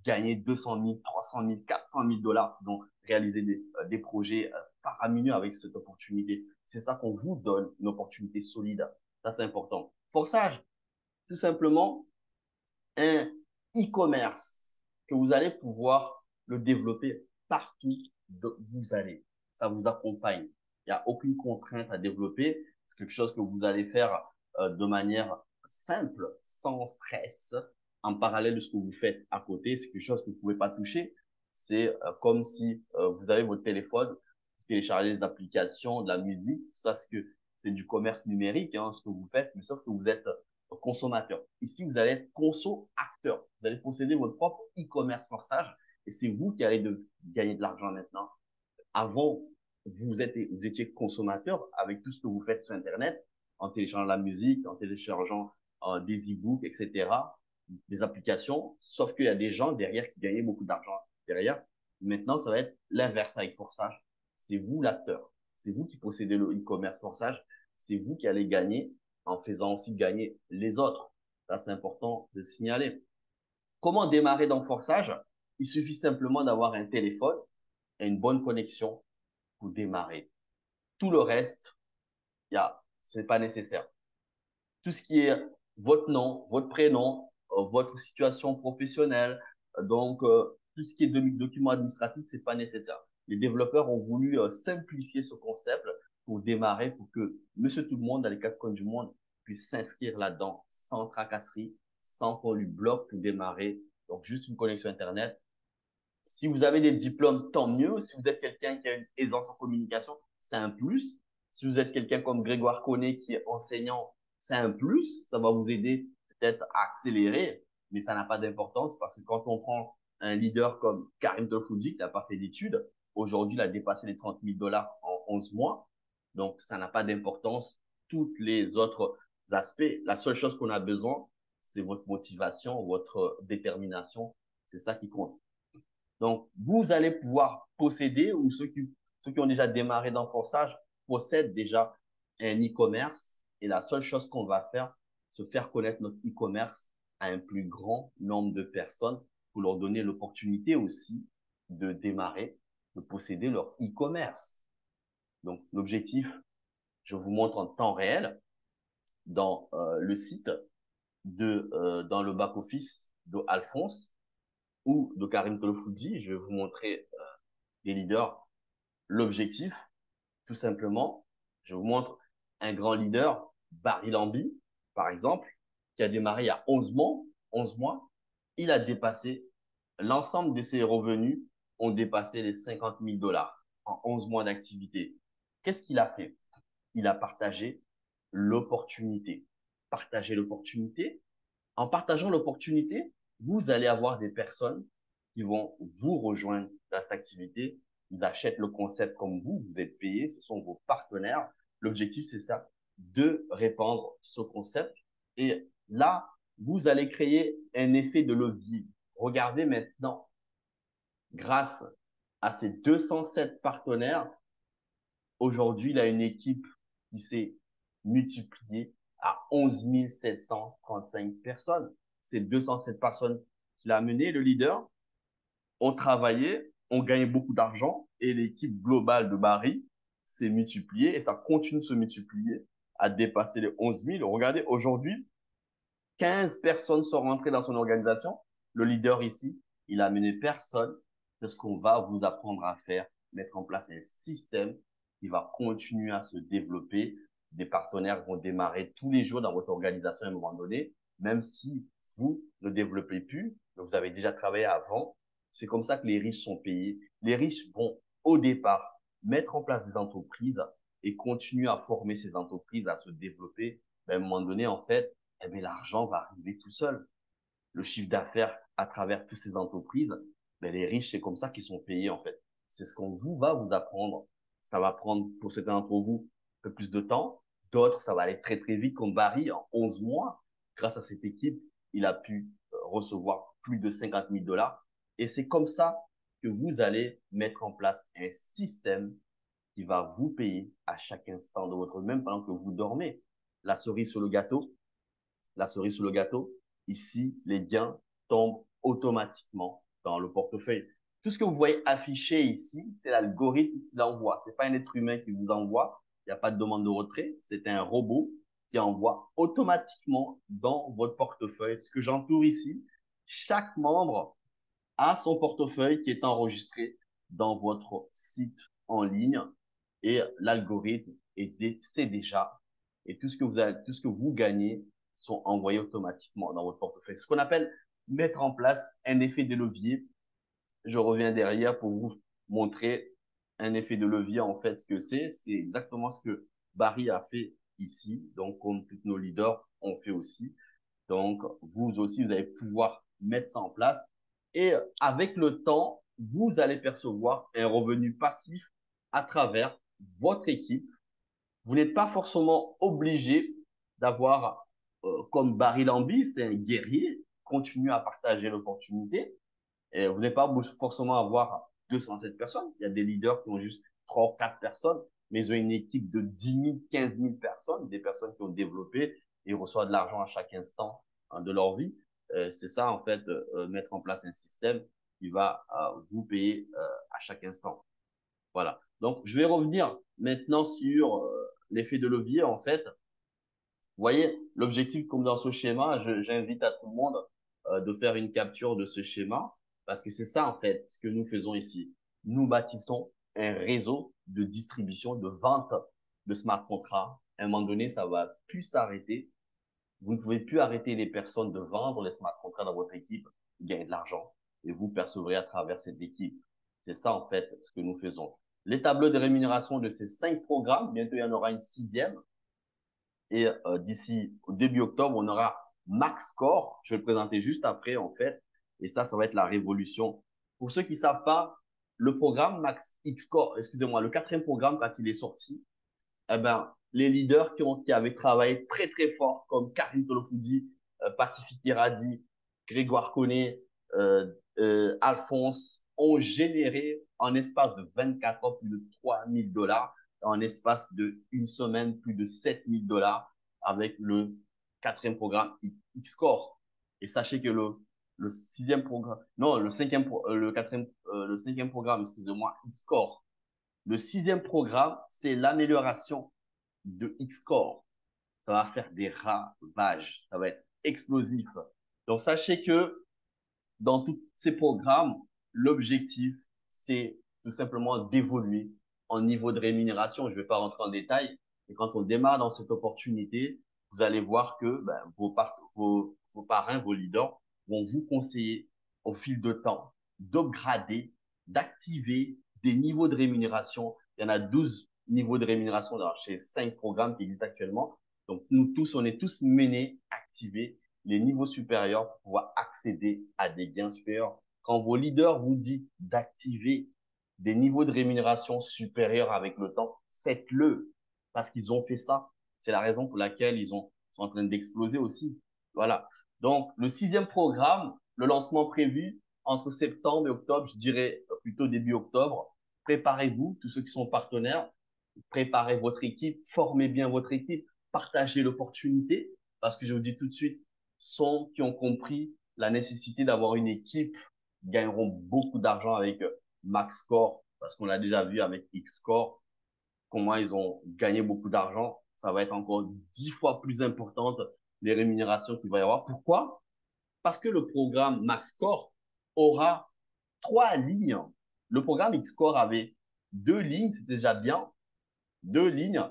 gagner 200 000, 300 000, 400 000 dollars, qui ont réalisé des projets faramineux avec cette opportunité. C'est ça qu'on vous donne, une opportunité solide. Ça, c'est important. Forçage, tout simplement, un e-commerce que vous allez pouvoir le développer partout où vous allez. Ça vous accompagne. Il n'y a aucune contrainte à développer. C'est quelque chose que vous allez faire de manière simple, sans stress, en parallèle de ce que vous faites à côté. C'est quelque chose que vous ne pouvez pas toucher. C'est comme si vous avez votre téléphone, vous téléchargez les applications, de la musique. Ça, c'est du commerce numérique, hein, ce que vous faites, mais sauf que vous êtes consommateur. Ici, vous allez être conso-acteur. Vous allez posséder votre propre e-commerce Forçage et c'est vous qui allez gagner de l'argent maintenant. Avant, vous étiez consommateur avec tout ce que vous faites sur Internet, en téléchargeant la musique, en téléchargeant des e-books, etc., des applications, sauf qu'il y a des gens derrière qui gagnaient beaucoup d'argent derrière. Maintenant, ça va être l'inverse avec Forçage. C'est vous l'acteur. C'est vous qui possédez le e-commerce Forçage. C'est vous qui allez gagner en faisant aussi gagner les autres. Ça, c'est important de signaler. Comment démarrer dans Forçage? Il suffit simplement d'avoir un téléphone et une bonne connexion pour démarrer. Tout le reste, c'est pas nécessaire. Tout ce qui est votre nom, votre prénom, votre situation professionnelle, tout ce qui est document administratif, c'est pas nécessaire. Les développeurs ont voulu simplifier ce concept pour démarrer, pour que monsieur tout le monde, dans les quatre coins du monde, puisse s'inscrire là-dedans sans tracasserie, sans qu'on lui bloque pour démarrer. Donc, juste une connexion Internet. Si vous avez des diplômes, tant mieux. Si vous êtes quelqu'un qui a une aisance en communication, c'est un plus. Si vous êtes quelqu'un comme Grégoire Connet qui est enseignant, c'est un plus. Ça va vous aider peut-être à accélérer, mais ça n'a pas d'importance parce que quand on prend un leader comme Karim Tolfoudi qui n'a pas fait d'études, aujourd'hui, il a dépassé les 30 000 dollars en 11 mois. Donc, ça n'a pas d'importance. Tous les autres aspects, la seule chose qu'on a besoin, c'est votre motivation, votre détermination. C'est ça qui compte. Donc, vous allez pouvoir posséder, ou ceux qui ont déjà démarré dans Forçage possèdent déjà un e-commerce. Et la seule chose qu'on va faire, c'est faire connaître notre e-commerce à un plus grand nombre de personnes pour leur donner l'opportunité aussi de démarrer, de posséder leur e-commerce. Donc, l'objectif, je vous montre en temps réel dans le site, dans le back-office d'Alphonse ou de Karim Tolofoudi. Je vais vous montrer des leaders. L'objectif, tout simplement, Je vous montre un grand leader, Barry Lamby, par exemple, qui a démarré il y a 11 mois. Il a dépassé, l'ensemble de ses revenus ont dépassé les 50 000 dollars en 11 mois d'activité. Qu'est-ce qu'il a fait? Il a partagé l'opportunité. Partager l'opportunité. En partageant l'opportunité, vous allez avoir des personnes qui vont vous rejoindre dans cette activité. Ils achètent le concept comme vous êtes payé, ce sont vos partenaires. L'objectif, c'est ça, de répandre ce concept. Et là, vous allez créer un effet de levier. Regardez maintenant, grâce à ces 207 partenaires, aujourd'hui, il a une équipe qui s'est multipliée à 11 735 personnes. C'est 207 personnes qu'il a mené, le leader, ont travaillé, ont gagné beaucoup d'argent et l'équipe globale de Barry s'est multipliée et ça continue de se multiplier à dépasser les 11 000. Regardez, aujourd'hui, 15 personnes sont rentrées dans son organisation. Le leader ici, il a mené personne. C'est ce qu'on va vous apprendre à faire, mettre en place un système qui va continuer à se développer. Des partenaires vont démarrer tous les jours dans votre organisation à un moment donné, même si vous ne développez plus, mais vous avez déjà travaillé avant. C'est comme ça que les riches sont payés. Les riches vont au départ mettre en place des entreprises et continuer à former ces entreprises, à se développer. Mais à un moment donné, en fait, eh bien, l'argent va arriver tout seul. Le chiffre d'affaires à travers toutes ces entreprises, ben, les riches, c'est comme ça qu'ils sont payés, en fait. C'est ce qu'on vous va vous apprendre. Ça va prendre, pour certains d'entre vous, un peu plus de temps. D'autres, ça va aller très, très vite, comme Barry, en 11 mois. Grâce à cette équipe, il a pu recevoir plus de 50 000 dollars. Et c'est comme ça que vous allez mettre en place un système qui va vous payer à chaque instant de votre, même pendant que vous dormez. La cerise sur le gâteau, la cerise sur le gâteau, ici, les gains tombent automatiquement dans le portefeuille. Tout ce que vous voyez affiché ici, c'est l'algorithme qui l'envoie. Ce n'est pas un être humain qui vous envoie. Il n'y a pas de demande de retrait. C'est un robot qui envoie automatiquement dans votre portefeuille. Ce que j'entoure ici, chaque membre a son portefeuille qui est enregistré dans votre site en ligne et l'algorithme sait déjà et tout ce que vous gagnez sont envoyés automatiquement dans votre portefeuille. Ce qu'on appelle mettre en place un effet de levier. Je reviens derrière pour vous montrer un effet de levier, en fait, ce que c'est. C'est exactement ce que Barry a fait ici. Donc, comme tous nos leaders ont fait aussi. Donc, vous aussi, vous allez pouvoir mettre ça en place. Et avec le temps, vous allez percevoir un revenu passif à travers votre équipe. Vous n'êtes pas forcément obligé d'avoir, comme Barry Lamby, c'est un guerrier, continue à partager l'opportunité. Et vous n'êtes pas forcément avoir 207 personnes. Il y a des leaders qui ont juste 3 ou 4 personnes, mais ils ont une équipe de 10 000, 15 000 personnes, des personnes qui ont développé et reçoivent de l'argent à chaque instant de leur vie. C'est ça, en fait, mettre en place un système qui va vous payer à chaque instant. Voilà. Donc, je vais revenir maintenant sur l'effet de levier, en fait. Vous voyez, l'objectif, comme dans ce schéma, j'invite à tout le monde de faire une capture de ce schéma parce que c'est ça, en fait, ce que nous faisons ici. Nous bâtissons un réseau de distribution, de vente de smart contracts. À un moment donné, ça va plus s'arrêter. Vous ne pouvez plus arrêter les personnes de vendre les smart contracts dans votre équipe, gagner de l'argent et vous percevrez à travers cette équipe. C'est ça, en fait, ce que nous faisons. Les tableaux de rémunération de ces 5 programmes, bientôt il y en aura une 6e. Et d'ici au début octobre, on aura Max Score. Je vais le présenter juste après, en fait. Et ça va être la révolution. Pour ceux qui ne savent pas, le programme Max X Score, excusez-moi, le 4e programme, quand il est sorti, eh ben, les leaders qui avaient travaillé très, très fort, comme Karim Tolofoudi, Pacifique Iradi, Grégoire Koné, Alphonse, ont généré en espace de 24 heures plus de 3 000 dollars, en espace de une semaine plus de 7 000 dollars avec le 4e programme X-Score. Et sachez que le 6e programme, non, le 5e, le 5e programme, excusez-moi, X-Score. Le 6e programme, c'est l'amélioration de X-Score. Ça va faire des ravages. Ça va être explosif. Donc, sachez que dans tous ces programmes, l'objectif, c'est tout simplement d'évoluer en niveau de rémunération. Je ne vais pas rentrer en détail, Et quand on démarre dans cette opportunité, vous allez voir que ben, vos parrains, vos leaders vont vous conseiller au fil de temps d'upgrader, d'activer des niveaux de rémunération. Il y en a 12 niveaux de rémunération chez 5 programmes qui existent actuellement. Donc, nous tous, on est tous menés, activés les niveaux supérieurs pour pouvoir accéder à des gains supérieurs. Quand vos leaders vous disent d'activer des niveaux de rémunération supérieurs avec le temps, faites-le parce qu'ils ont fait ça. C'est la raison pour laquelle sont en train d'exploser aussi. Voilà. Donc, le 6e programme, le lancement prévu entre septembre et octobre, je dirais plutôt début octobre. Préparez-vous, tous ceux qui sont partenaires, préparez votre équipe, formez bien votre équipe, partagez l'opportunité, parce que je vous dis tout de suite, ceux qui ont compris la nécessité d'avoir une équipe gagneront beaucoup d'argent avec MaxScore, parce qu'on l'a déjà vu avec Xscore, comment ils ont gagné beaucoup d'argent. Ça va être encore 10 fois plus importante les rémunérations qu'il va y avoir. Pourquoi? Parce que le programme MaxScore aura 3 lignes. Le programme Xscore avait 2 lignes, c'est déjà bien, 2 lignes.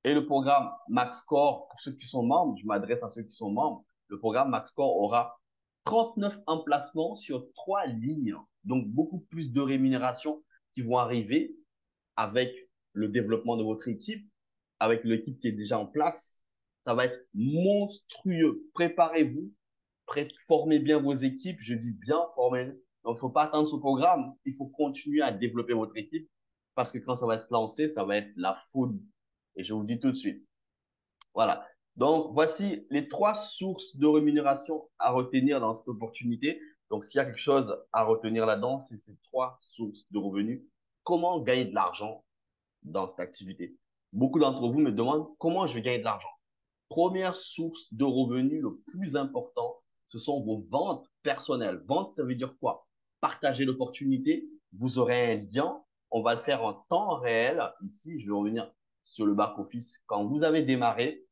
Et le programme MaxScore, pour ceux qui sont membres, je m'adresse à ceux qui sont membres, le programme MaxScore aura 39 emplacements sur 3 lignes. Donc, beaucoup plus de rémunérations qui vont arriver avec le développement de votre équipe, avec l'équipe qui est déjà en place. Ça va être monstrueux. Préparez-vous, formez bien vos équipes. Je dis bien former. Donc, il ne faut pas attendre ce programme. Il faut continuer à développer votre équipe parce que quand ça va se lancer, ça va être la folie. Et je vous dis tout de suite. Voilà. Donc, voici les 3 sources de rémunération à retenir dans cette opportunité. Donc, s'il y a quelque chose à retenir là-dedans, c'est ces 3 sources de revenus. Comment gagner de l'argent dans cette activité? Beaucoup d'entre vous me demandent comment je vais gagner de l'argent. Première source de revenus le plus important, ce sont vos ventes personnelles. Vente, ça veut dire quoi? Partager l'opportunité. Vous aurez un lien. On va le faire en temps réel. Ici, je vais revenir sur le back-office. Quand vous avez démarré,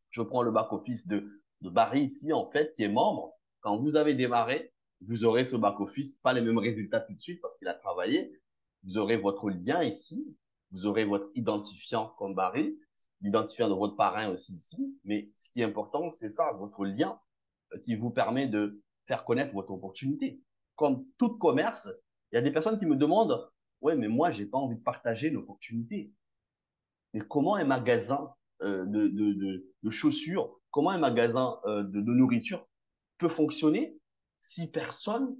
je prends le back-office de Barry ici, en fait, qui est membre. Quand vous avez démarré, vous aurez ce back-office, pas les mêmes résultats tout de suite parce qu'il a travaillé. Vous aurez votre lien ici. Vous aurez votre identifiant comme Barry, l'identifiant de votre parrain aussi ici. Mais ce qui est important, c'est ça, votre lien qui vous permet de faire connaître votre opportunité. Comme tout commerce, il y a des personnes qui me demandent, ouais, mais moi, j'ai pas envie de partager l'opportunité. Mais comment un magasin de chaussures, comment un magasin de nourriture peut fonctionner si personne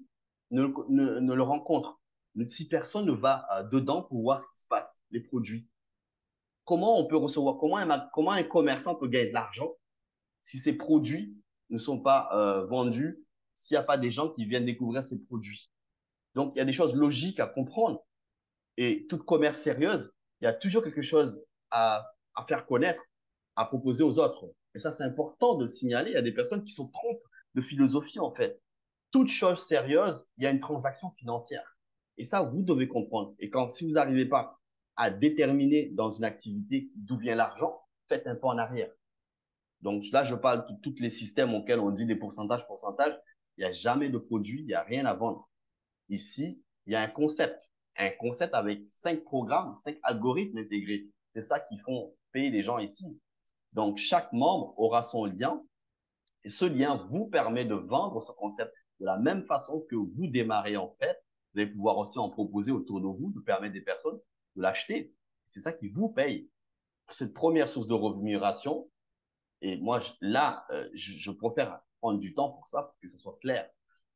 ne le rencontre, si personne ne va dedans pour voir ce qui se passe, les produits? Comment on peut recevoir, comment un commerçant peut gagner de l'argent si ces produits ne sont pas vendus, s'il n'y a pas des gens qui viennent découvrir ces produits? Donc, il y a des choses logiques à comprendre. Et toute commerce sérieuse, il y a toujours quelque chose à faire connaître, à proposer aux autres. Et ça, c'est important de le signaler. Il y a des personnes qui se trompent de philosophie, en fait. Toute chose sérieuse, il y a une transaction financière. Et ça, vous devez comprendre. Et si vous n'arrivez pas à déterminer dans une activité d'où vient l'argent, faites un pas en arrière. Donc là, je parle de tous les systèmes auxquels on dit des pourcentages. Il n'y a jamais de produit, il n'y a rien à vendre. Ici, il y a un concept. Un concept avec 5 programmes, 5 algorithmes intégrés. C'est ça qui font payer les gens ici. Donc, chaque membre aura son lien et ce lien vous permet de vendre ce concept de la même façon que vous démarrez en fait. Vous allez pouvoir aussi en proposer autour de vous, de permettre des personnes de l'acheter. C'est ça qui vous paye. Cette première source de rémunération, et moi, là, je préfère prendre du temps pour ça, pour que ce soit clair.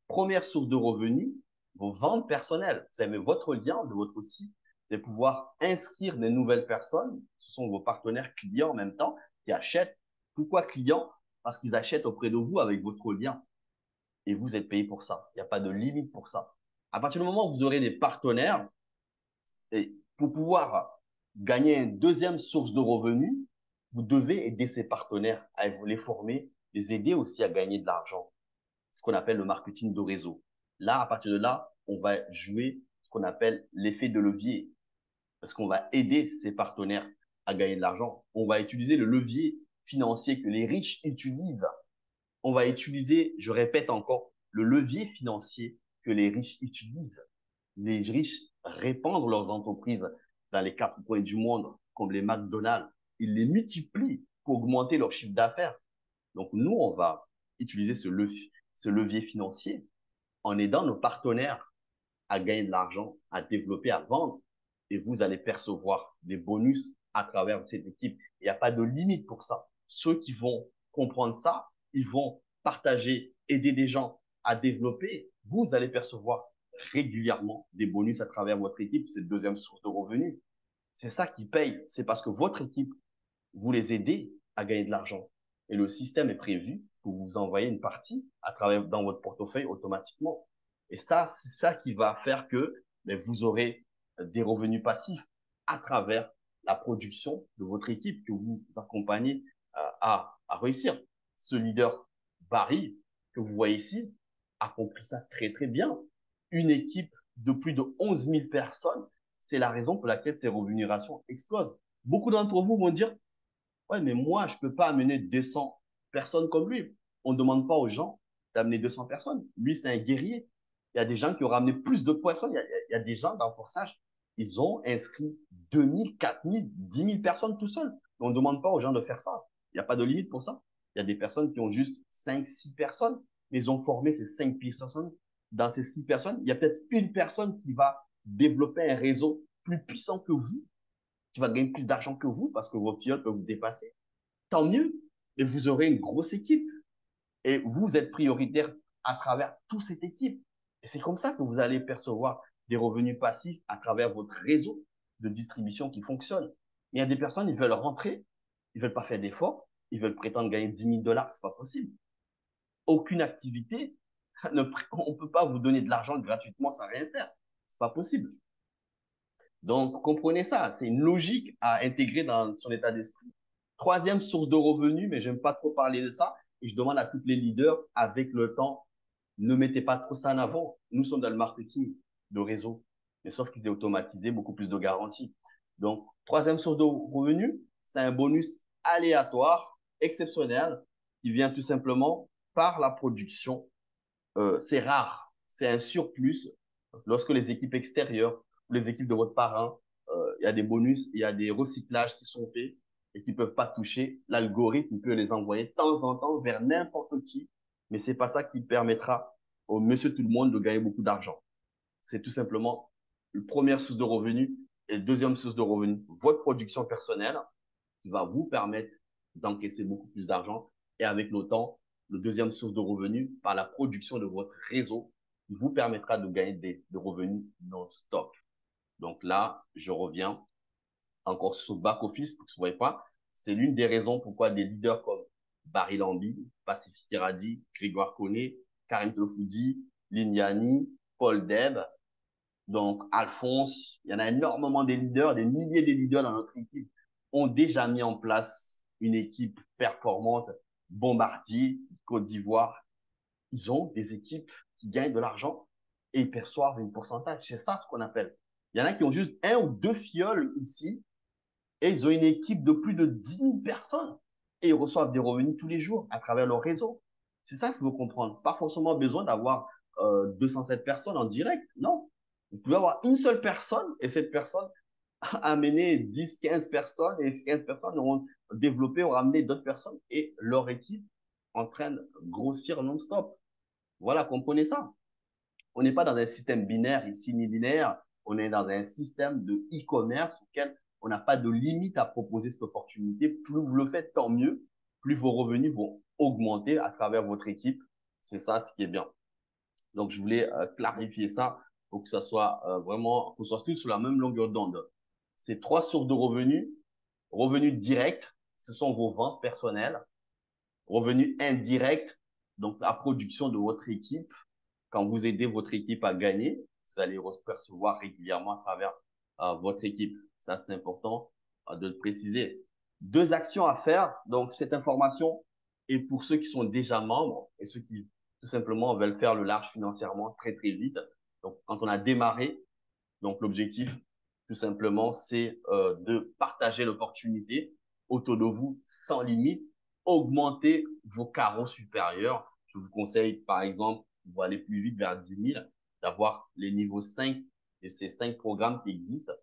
Première source de revenus, vos ventes personnelles. Vous avez votre lien de votre site, vous allez pouvoir inscrire des nouvelles personnes. Ce sont vos partenaires clients en même temps qui achètent. Pourquoi clients? Parce qu'ils achètent auprès de vous avec votre lien. Et vous êtes payé pour ça. Il n'y a pas de limite pour ça. À partir du moment où vous aurez des partenaires, et pour pouvoir gagner une deuxième source de revenus, vous devez aider ces partenaires à les former, les aider aussi à gagner de l'argent. Ce qu'on appelle le marketing de réseau. Là, à partir de là, on va jouer ce qu'on appelle l'effet de levier. Parce qu'on va aider ces partenaires à gagner de l'argent. On va utiliser le levier financier que les riches utilisent. On va utiliser, je répète encore, le levier financier que les riches utilisent. Les riches répandent leurs entreprises dans les 4 coins du monde, comme les McDonald's. ils les multiplient pour augmenter leur chiffre d'affaires. Donc, nous, on va utiliser ce levier financier en aidant nos partenaires à gagner de l'argent, à développer, à vendre. Et vous allez percevoir des bonus à travers cette équipe. Il n'y a pas de limite pour ça. Ceux qui vont comprendre ça, ils vont partager, aider des gens à développer. Vous allez percevoir régulièrement des bonus à travers votre équipe. C'est une deuxième source de revenus. C'est ça qui paye. C'est parce que votre équipe, vous les aidez à gagner de l'argent. Et le système est prévu pour vous envoyer une partie à travers dans votre portefeuille automatiquement. Et ça, c'est ça qui va faire que vous aurez des revenus passifs à travers la production de votre équipe que vous accompagnez à réussir. Ce leader Barry que vous voyez ici a compris ça très très bien. Une équipe de plus de 11 000 personnes, c'est la raison pour laquelle ses rémunérations explosent. Beaucoup d'entre vous vont dire, ouais, mais moi, je ne peux pas amener 200 personnes comme lui. On ne demande pas aux gens d'amener 200 personnes. Lui, c'est un guerrier. Il y a des gens qui ont ramené plus de personnes. Il y a des gens dans le forçage, ils ont inscrit 2000, 4000, 10 000 personnes tout seuls. On ne demande pas aux gens de faire ça. Il n'y a pas de limite pour ça. Il y a des personnes qui ont juste 5, 6 personnes, mais ils ont formé ces 5 personnes. Dans ces 6 personnes, il y a peut-être une personne qui va développer un réseau plus puissant que vous, qui va gagner plus d'argent que vous parce que vos fioles peuvent vous dépasser. Tant mieux. Et vous aurez une grosse équipe. Et vous êtes prioritaire à travers toute cette équipe. Et c'est comme ça que vous allez percevoir des revenus passifs à travers votre réseau de distribution qui fonctionne. Il y a des personnes, ils veulent rentrer, ils veulent pas faire d'efforts, ils veulent prétendre gagner 10 000 dollars, c'est pas possible. Aucune activité, on peut pas vous donner de l'argent gratuitement sans rien faire. C'est pas possible. Donc, comprenez ça, c'est une logique à intégrer dans son état d'esprit. Troisième source de revenus, mais j'aime pas trop parler de ça, et je demande à tous les leaders, avec le temps, ne mettez pas trop ça en avant. Nous sommes dans le marketing de réseau, mais sauf qu'il est automatisé, beaucoup plus de garanties. Donc, troisième source de revenus, c'est un bonus aléatoire, exceptionnel, qui vient tout simplement par la production. C'est rare, c'est un surplus lorsque les équipes extérieures ou les équipes de votre parent, il y a des bonus, il y a des recyclages qui sont faits et qui ne peuvent pas toucher. L'algorithme peut les envoyer de temps en temps vers n'importe qui, mais ce n'est pas ça qui permettra au monsieur tout le monde de gagner beaucoup d'argent. C'est tout simplement une première source de revenus et une deuxième source de revenus, votre production personnelle qui va vous permettre d'encaisser beaucoup plus d'argent et avec le temps, le deuxième source de revenus par la production de votre réseau qui vous permettra de gagner des revenus non-stop. Donc là, je reviens encore sur le back-office pour que vous ne voyez pas. C'est l'une des raisons pourquoi des leaders comme Barry Lambi, Pacific Iradi, Grégoire Koné, Karim Tofoudi, Lignani, Paul Deb, donc Alphonse, il y en a énormément des leaders, des milliers de leaders dans notre équipe ont déjà mis en place une équipe performante. Bombardier, Côte d'Ivoire, ils ont des équipes qui gagnent de l'argent et ils perçoivent un pourcentage. C'est ça ce qu'on appelle. Il y en a qui ont juste un ou deux fioles ici et ils ont une équipe de plus de 10 000 personnes et ils reçoivent des revenus tous les jours à travers leur réseau. C'est ça qu'il faut comprendre. Pas forcément besoin d'avoir 207 personnes en direct. Non. Vous pouvez avoir une seule personne et cette personne a amené 10, 15 personnes et ces 15 personnes auront développé ou ramené d'autres personnes et leur équipe en train de grossir non-stop. Voilà, comprenez ça. On n'est pas dans un système binaire ici, ni linéaire. On est dans un système de e-commerce auquel on n'a pas de limite à proposer cette opportunité. Plus vous le faites, tant mieux. Plus vos revenus vont augmenter à travers votre équipe. C'est ça ce qui est bien. Donc, je voulais clarifier ça pour que ça soit vraiment, qu'on soit tous sur la même longueur d'onde. Ces trois sources de revenus. Revenus directs, ce sont vos ventes personnelles. Revenus indirects, donc la production de votre équipe. Quand vous aidez votre équipe à gagner, vous allez percevoir régulièrement à travers votre équipe. Ça, c'est important de le préciser. Deux actions à faire. Donc, cette information est pour ceux qui sont déjà membres et ceux qui, tout simplement, veulent faire le large financièrement très, très vite. Donc, quand on a démarré, donc l'objectif, tout simplement, c'est de partager l'opportunité autour de vous sans limite, augmenter vos carreaux supérieurs. Je vous conseille, par exemple, pour aller plus vite vers 10 000, d'avoir les niveaux 5 de ces 5 programmes qui existent.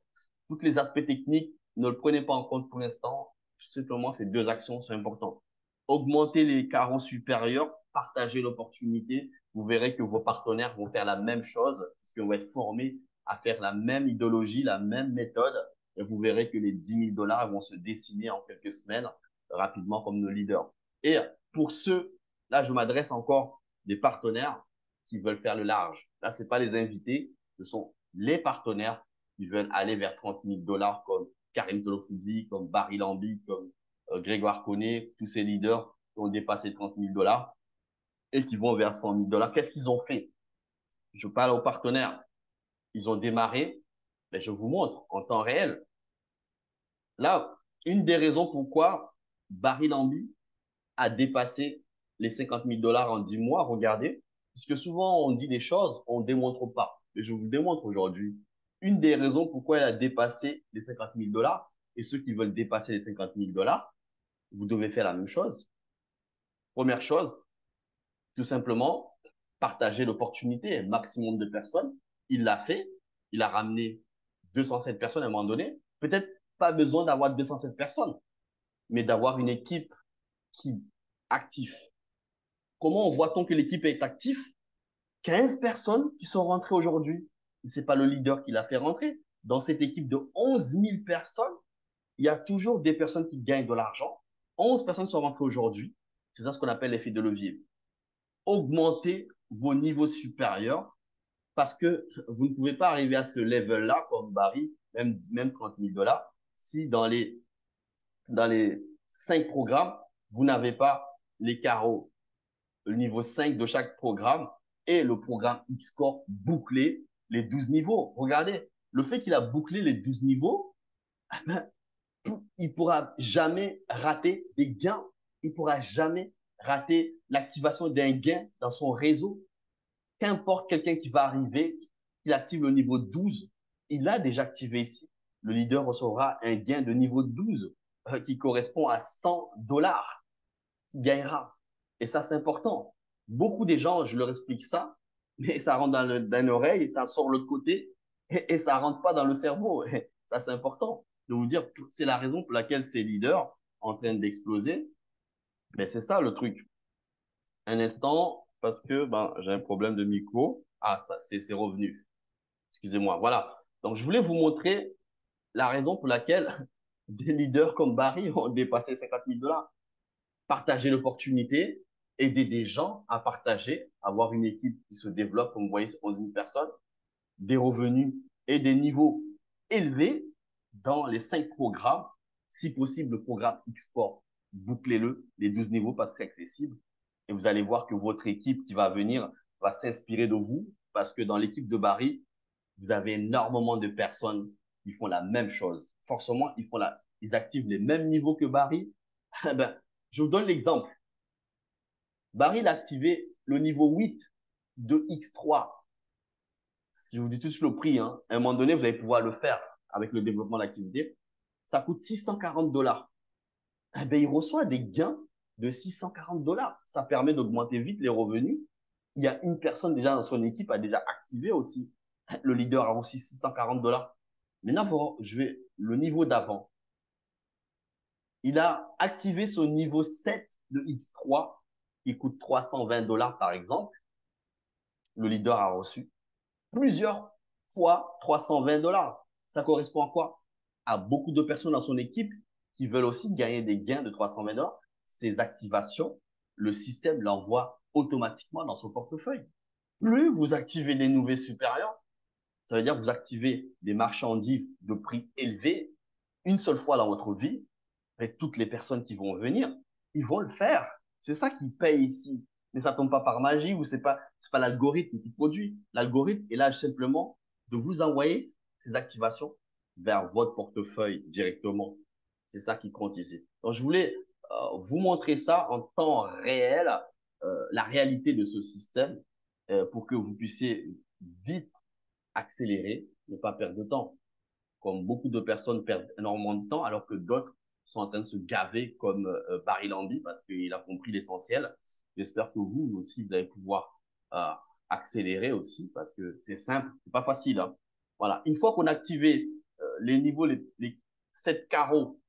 Tous les aspects techniques, ne le prenez pas en compte pour l'instant. simplement, ces deux actions sont importantes. Augmenter les carreaux supérieurs, partager l'opportunité. Vous verrez que vos partenaires vont faire la même chose, parce qu'on va être formés à faire la même idéologie, la même méthode. Et vous verrez que les 10 000 $ vont se dessiner en quelques semaines rapidement comme nos leaders. Et pour ceux, là, je m'adresse encore des partenaires qui veulent faire le large. Là, ce n'est pas les invités, ce sont les partenaires qui veulent aller vers 30 000 $ comme Karim Tolofoudi, comme Barry Lambi, comme Grégoire Koné, tous ces leaders qui ont dépassé 30 000 $ et qui vont vers 100 000 $. Qu'est-ce qu'ils ont fait? Je parle aux partenaires. Ils ont démarré, mais je vous montre en temps réel. Là, une des raisons pourquoi Barry Lambi a dépassé les 50 000 $ en 10 mois, regardez, puisque souvent on dit des choses, on ne démontre pas. Et je vous démontre aujourd'hui une des raisons pourquoi elle a dépassé les 50 000 $. Et ceux qui veulent dépasser les 50 000 $, vous devez faire la même chose. Première chose, tout simplement, partager l'opportunité, un maximum de personnes. Il l'a fait, il a ramené 207 personnes à un moment donné. Peut-être pas besoin d'avoir 207 personnes, mais d'avoir une équipe qui active. Comment voit-on que l'équipe est active? 15 personnes qui sont rentrées aujourd'hui. Ce n'est pas le leader qui l'a fait rentrer. Dans cette équipe de 11 000 personnes, il y a toujours des personnes qui gagnent de l'argent. 11 personnes sont rentrées aujourd'hui. C'est ça ce qu'on appelle l'effet de levier. Augmentez vos niveaux supérieurs parce que vous ne pouvez pas arriver à ce level-là comme Barry, même 30 000 $, si dans les 5 programmes, vous n'avez pas les carreaux, le niveau 5 de chaque programme et le programme X-Corp bouclé les 12 niveaux. Regardez, le fait qu'il a bouclé les 12 niveaux, il ne pourra jamais rater des gains. Il ne pourra jamais rater l'activation d'un gain dans son réseau. Qu'importe quelqu'un qui va arriver, il active le niveau 12, il a déjà activé ici. Le leader recevra un gain de niveau 12 qui correspond à 100 $, qui gagnera. Et ça, c'est important. Beaucoup des gens, je leur explique ça, mais ça rentre dans l'oreille, ça sort de l'autre côté et ça ne rentre pas dans le cerveau. Et ça, c'est important de vous dire, c'est la raison pour laquelle ces leaders en train d'exploser. Mais c'est ça le truc. Un instant, parce que ben, j'ai un problème de micro. Ah, ça, c'est revenu. Excusez-moi. Voilà. Donc, je voulais vous montrer la raison pour laquelle des leaders comme Barry ont dépassé 50 000 $. Partager l'opportunité, aider des gens à partager, avoir une équipe qui se développe, comme vous voyez, 11 000 personnes, des revenus et des niveaux élevés dans les 5 programmes. Si possible, le programme Export, bouclez-le, les 12 niveaux parce que c'est accessible. Et vous allez voir que votre équipe qui va venir va s'inspirer de vous parce que dans l'équipe de Barry, vous avez énormément de personnes qui font la même chose. Forcément, ils activent les mêmes niveaux que Barry. Ben, je vous donne l'exemple. Barry a activé le niveau 8 de X3. Si je vous dis tout sur le prix, hein, à un moment donné, vous allez pouvoir le faire avec le développement de l'activité. Ça coûte 640 $. Eh bien, il reçoit des gains de 640 $. Ça permet d'augmenter vite les revenus. Il y a une personne déjà dans son équipe a déjà activé aussi. Le leader a aussi 640 $. Maintenant, je vais le niveau d'avant. Il a activé son niveau 7 de X3 qui coûte 320 $ par exemple. Le leader a reçu plusieurs fois 320 $. Ça correspond à quoi? À beaucoup de personnes dans son équipe qui veulent aussi gagner des gains de 320 $. Ces activations, le système l'envoie automatiquement dans son portefeuille. Plus vous activez des niveaux supérieurs, ça veut dire que vous activez des marchandises de prix élevés une seule fois dans votre vie, et toutes les personnes qui vont venir, ils vont le faire. C'est ça qui paye ici. Mais ça ne tombe pas par magie ou c'est pas l'algorithme qui produit. L'algorithme est là simplement de vous envoyer ces activations vers votre portefeuille directement. C'est ça qui compte ici. Donc, je voulais vous montrer ça en temps réel, la réalité de ce système, pour que vous puissiez vite accélérer, ne pas perdre de temps. Comme beaucoup de personnes perdent énormément de temps, alors que d'autres sont en train de se gaver comme Barry Lambi parce qu'il a compris l'essentiel. J'espère que vous aussi, vous allez pouvoir euh, accélérer aussi parce que c'est simple, c'est pas facile. Hein. Voilà. Une fois qu'on a activé les niveaux, les 7 carreaux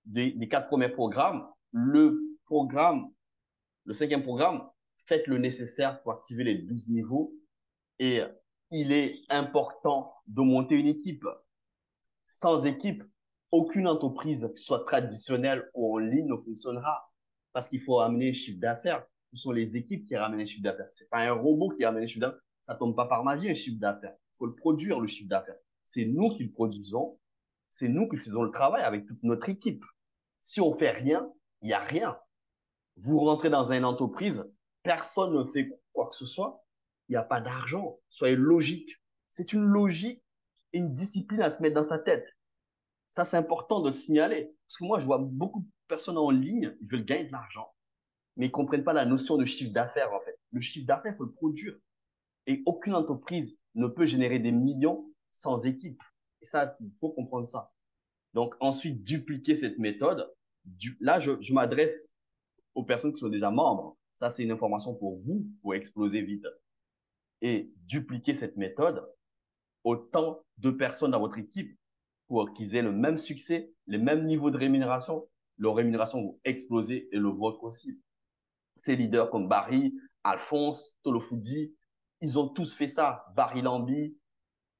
des 4 premiers programmes, le 5e programme, faites le nécessaire pour activer les 12 niveaux et il est important de monter une équipe. Sans équipe, aucune entreprise, que ce soit traditionnelle ou en ligne, ne fonctionnera parce qu'il faut amener un chiffre d'affaires. Ce sont les équipes qui ramènent un chiffre d'affaires. Ce n'est pas un robot qui ramène un chiffre d'affaires. Ça ne tombe pas par magie, un chiffre d'affaires. Il faut le produire, le chiffre d'affaires. C'est nous qui le produisons. C'est nous qui faisons le travail avec toute notre équipe. Si on ne fait rien, il n'y a rien. Vous rentrez dans une entreprise, personne ne fait quoi que ce soit, il n'y a pas d'argent. Soyez logique. C'est une logique, une discipline à se mettre dans sa tête. Ça, c'est important de le signaler. Parce que moi, je vois beaucoup de personnes en ligne, ils veulent gagner de l'argent, mais ils ne comprennent pas la notion de chiffre d'affaires, en fait. Le chiffre d'affaires, il faut le produire. Et aucune entreprise ne peut générer des millions sans équipe. Et ça, il faut comprendre ça. Donc, ensuite, dupliquer cette méthode. Là, je m'adresse aux personnes qui sont déjà membres. Ça, c'est une information pour vous, pour exploser vite. Et dupliquer cette méthode autant de personnes dans votre équipe pour qu'ils aient le même succès, les mêmes niveaux de rémunération. Leur rémunération va exploser et le vôtre aussi. Ces leaders comme Barry, Alphonse, Tolofoudi, ils ont tous fait ça. Barry Lambi,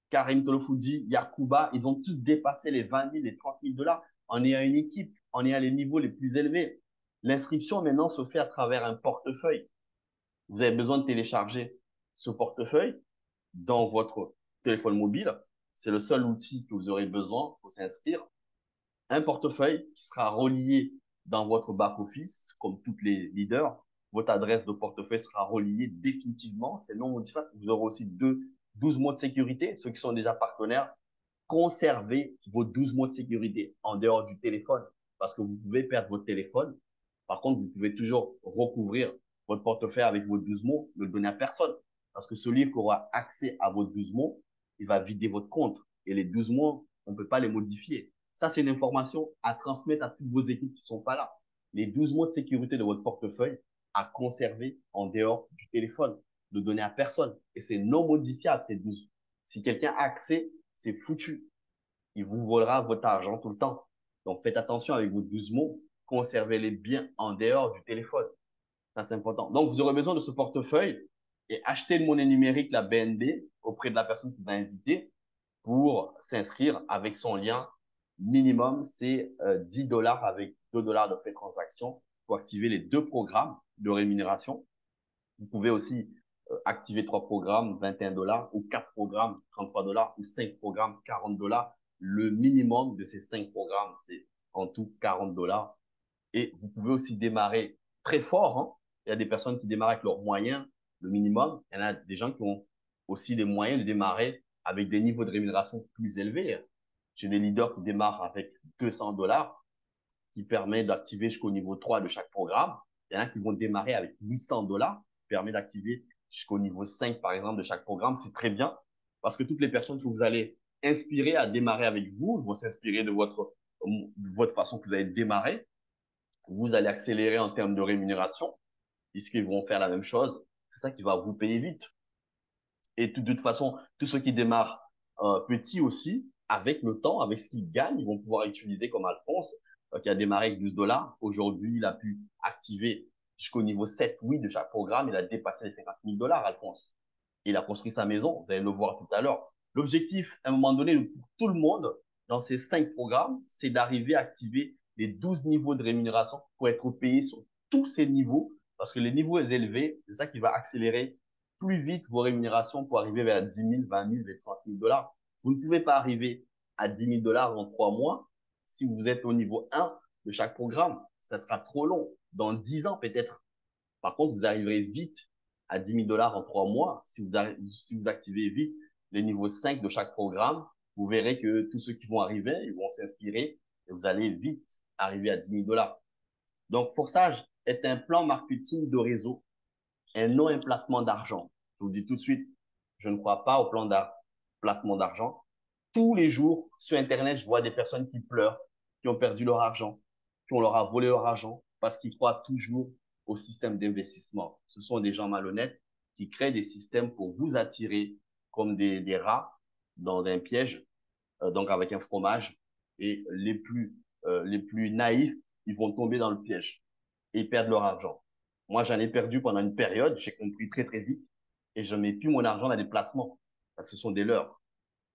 Karim Tolofoudi, Yakuba, ils ont tous dépassé les 20 000, les 30 000 dollars en ayant une équipe, en ayant les niveaux les plus élevés. L'inscription maintenant se fait à travers un portefeuille. Vous avez besoin de télécharger ce portefeuille dans votre téléphone mobile. C'est le seul outil que vous aurez besoin pour s'inscrire. Un portefeuille qui sera relié dans votre back-office, comme tous les leaders. Votre adresse de portefeuille sera reliée définitivement. C'est non modifiable. Vous aurez aussi 12 mots de sécurité. Ceux qui sont déjà partenaires, conservez vos 12 mots de sécurité en dehors du téléphone parce que vous pouvez perdre votre téléphone. Par contre, vous pouvez toujours recouvrir votre portefeuille avec vos 12 mots, ne le donner à personne. Parce que celui qui aura accès à vos 12 mots, il va vider votre compte. Et les 12 mots, on ne peut pas les modifier. Ça, c'est une information à transmettre à toutes vos équipes qui ne sont pas là. Les 12 mots de sécurité de votre portefeuille à conserver en dehors du téléphone, ne donner à personne. Et c'est non modifiable, ces 12. Si quelqu'un a accès, c'est foutu. Il vous volera votre argent tout le temps. Donc, faites attention avec vos 12 mots. Conservez-les bien en dehors du téléphone. Ça, c'est important. Donc, vous aurez besoin de ce portefeuille et achetez une monnaie numérique, la BNB, auprès de la personne qui vous a invité pour s'inscrire avec son lien. Minimum, c'est 10 dollars avec 2 dollars de frais de transaction pour activer les 2 programmes de rémunération. Vous pouvez aussi activer 3 programmes, 21 dollars, ou 4 programmes, 33 dollars, ou 5 programmes, 40 dollars. Le minimum de ces 5 programmes, c'est en tout 40 dollars. Et vous pouvez aussi démarrer très fort. Hein. Il y a des personnes qui démarrent avec leurs moyens, le minimum. Il y en a des gens qui ont aussi les moyens de démarrer avec des niveaux de rémunération plus élevés. J'ai des leaders qui démarrent avec 200 dollars, qui permet d'activer jusqu'au niveau 3 de chaque programme. Il y en a qui vont démarrer avec 800 dollars, qui permet d'activer jusqu'au niveau 5, par exemple, de chaque programme. C'est très bien parce que toutes les personnes que vous allez inspirer à démarrer avec vous vont s'inspirer de votre façon que vous allez démarrer. Vous allez accélérer en termes de rémunération, puisqu'ils vont faire la même chose. C'est ça qui va vous payer vite. Et de toute façon, tous ceux qui démarrent petits aussi, avec le temps, avec ce qu'ils gagnent, ils vont pouvoir utiliser comme Alphonse, qui a démarré avec 12 dollars. Aujourd'hui, il a pu activer jusqu'au niveau 7, 8 de chaque programme. Il a dépassé les 50 000 dollars, Alphonse. Il a construit sa maison. Vous allez le voir tout à l'heure. L'objectif, à un moment donné, pour tout le monde, dans ces 5 programmes, c'est d'arriver à activer les 12 niveaux de rémunération pour être payé sur tous ces niveaux. Parce que les niveaux élevés, c'est ça qui va accélérer plus vite vos rémunérations pour arriver vers 10 000, 20 000, 30 000 dollars. Vous ne pouvez pas arriver à 10 000 dollars en 3 mois si vous êtes au niveau 1 de chaque programme. Ça sera trop long. Dans 10 ans peut-être. Par contre, vous arriverez vite à 10 000 dollars en 3 mois si vous activez vite les niveaux 5 de chaque programme. Vous verrez que tous ceux qui vont arriver, ils vont s'inspirer et vous allez vite arriver à 10 000 dollars. Donc, Forçage est un plan marketing de réseau et non un placement d'argent. Je vous dis tout de suite, je ne crois pas au plan de placement d'argent. Tous les jours, sur Internet, je vois des personnes qui pleurent, qui ont perdu leur argent, qui on leur a volé leur argent parce qu'ils croient toujours au système d'investissement. Ce sont des gens malhonnêtes qui créent des systèmes pour vous attirer comme des rats dans un piège, donc avec un fromage. Et les plus les plus naïfs, ils vont tomber dans le piège et perdre leur argent. Moi, j'en ai perdu pendant une période, j'ai compris très, très vite et je ne mets plus mon argent dans des placements parce que ce sont des leurs.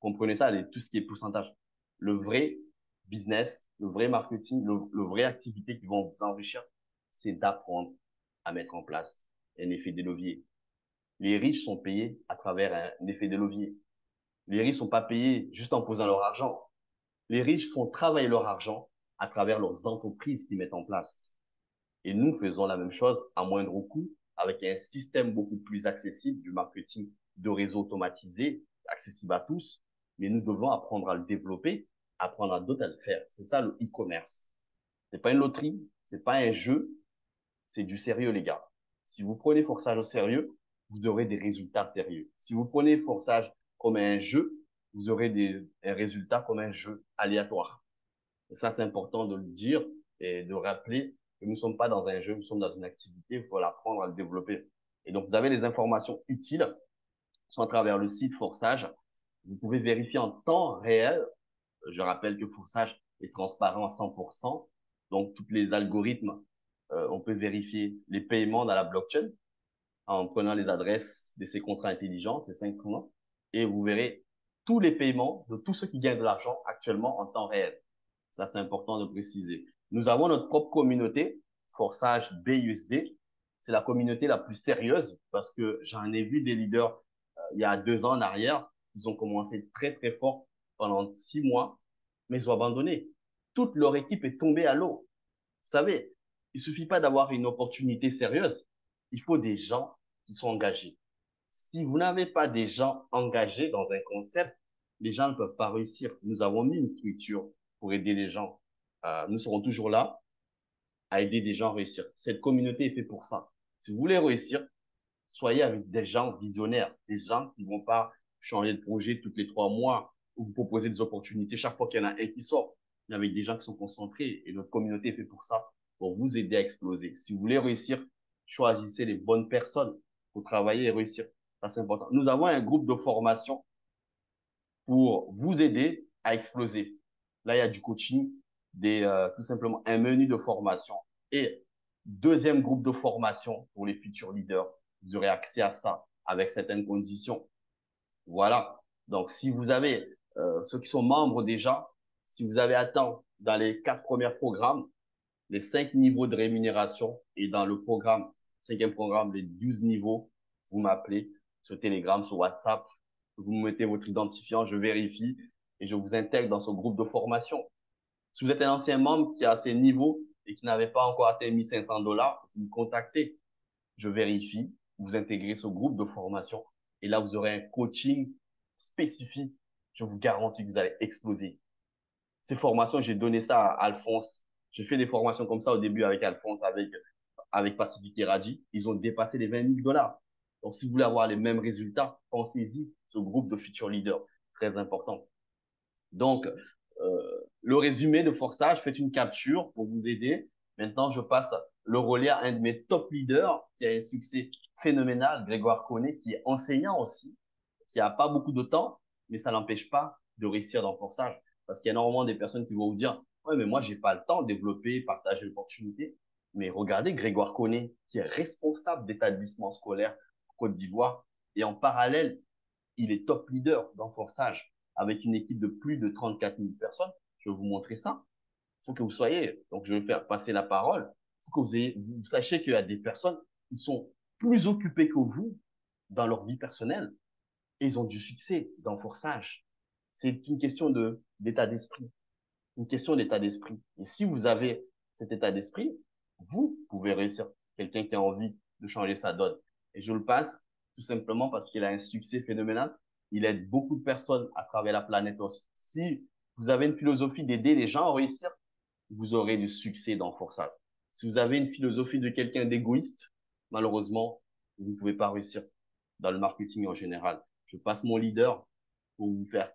Comprenez ça, tout ce qui est pourcentage. Le vrai business, le vrai marketing, le vrai activité qui vont vous enrichir, c'est d'apprendre à mettre en place un effet de levier. Les riches sont payés à travers un effet de levier. Les riches ne sont pas payés juste en posant leur argent. Les riches font travailler leur argent à travers leurs entreprises qu'ils mettent en place. Et nous faisons la même chose à moindre coût avec un système beaucoup plus accessible du marketing de réseau automatisé, accessible à tous. Mais nous devons apprendre à le développer, apprendre à d'autres à le faire. C'est ça le e-commerce. C'est pas une loterie, c'est pas un jeu, c'est du sérieux, les gars. Si vous prenez Forçage au sérieux, vous aurez des résultats sérieux. Si vous prenez Forçage comme un jeu, vous aurez un résultat comme un jeu aléatoire. Et ça, c'est important de le dire et de rappeler que nous ne sommes pas dans un jeu, nous sommes dans une activité, il faut l'apprendre à le développer. Et donc, vous avez les informations utiles, soit à travers le site Forçage. Vous pouvez vérifier en temps réel. Je rappelle que Forçage est transparent à 100%. Donc, tous les algorithmes, on peut vérifier les paiements dans la blockchain en prenant les adresses de ces contrats intelligents, ces 5 points, et vous verrez tous les paiements de tous ceux qui gagnent de l'argent actuellement en temps réel. Ça, c'est important de préciser. Nous avons notre propre communauté, Forçage BUSD. C'est la communauté la plus sérieuse parce que j'en ai vu des leaders il y a 2 ans en arrière. Ils ont commencé très, très fort pendant 6 mois, mais ils ont abandonné. Toute leur équipe est tombée à l'eau. Vous savez, il ne suffit pas d'avoir une opportunité sérieuse. Il faut des gens qui sont engagés. Si vous n'avez pas des gens engagés dans un concept, les gens ne peuvent pas réussir. Nous avons mis une structure pour aider les gens. Nous serons toujours là à aider des gens à réussir. Cette communauté est faite pour ça. Si vous voulez réussir, soyez avec des gens visionnaires, des gens qui ne vont pas changer de projet tous les 3 mois ou vous proposer des opportunités chaque fois qu'il y en a un qui sort. Mais avec des gens qui sont concentrés et notre communauté est faite pour ça, pour vous aider à exploser. Si vous voulez réussir, choisissez les bonnes personnes pour travailler et réussir. Ça, c'est important. Nous avons un groupe de formation pour vous aider à exploser. Là, il y a du coaching, tout simplement un menu de formation. Et deuxième groupe de formation pour les futurs leaders. Vous aurez accès à ça avec certaines conditions. Voilà. Donc, si vous avez ceux qui sont membres déjà, si vous avez atteint dans les 4 premiers programmes, les 5 niveaux de rémunération et dans le programme, 5e programme, les 12 niveaux, vous m'appelez sur Telegram, sur WhatsApp, vous me mettez votre identifiant, je vérifie et je vous intègre dans ce groupe de formation. Si vous êtes un ancien membre qui a ces niveaux et qui n'avait pas encore atteint 1 500 $, vous me contactez, je vérifie, vous intégrez ce groupe de formation et là, vous aurez un coaching spécifique. Je vous garantis que vous allez exploser. Ces formations, j'ai donné ça à Alphonse. J'ai fait des formations comme ça au début avec Alphonse, avec Pacific et Raji. Ils ont dépassé les 20 000 $. Donc, si vous voulez avoir les mêmes résultats, pensez-y, ce groupe de futurs leaders, très important. Donc, le résumé de Forçage, faites une capture pour vous aider. Maintenant, je passe le relais à un de mes top leaders qui a un succès phénoménal, Grégoire Connet, qui est enseignant aussi, qui n'a pas beaucoup de temps, mais ça n'empêche pas de réussir dans Forçage. Parce qu'il y a énormément des personnes qui vont vous dire, ouais, mais moi, j'ai pas le temps de développer, partager l'opportunité. Mais regardez Grégoire Connet, qui est responsable d'établissement scolaire en Côte d'Ivoire. Et en parallèle, il est top leader dans Forçage avec une équipe de plus de 34 000 personnes. Je vais vous montrer ça. Il faut que vous soyez, donc je vais faire passer la parole. Il faut que vous sachiez qu'il y a des personnes qui sont plus occupées que vous dans leur vie personnelle et ils ont du succès dans Forçage. C'est une question d'état d'esprit. Une question d'état d'esprit. Et si vous avez cet état d'esprit, vous pouvez réussir. Quelqu'un qui a envie de changer sa donne. Et je le passe tout simplement parce qu'il a un succès phénoménal. Il aide beaucoup de personnes à travers la planète aussi. Si vous avez une philosophie d'aider les gens à réussir, vous aurez du succès dans Forçage. Si vous avez une philosophie de quelqu'un d'égoïste, malheureusement, vous ne pouvez pas réussir dans le marketing en général. Je passe mon leader pour vous faire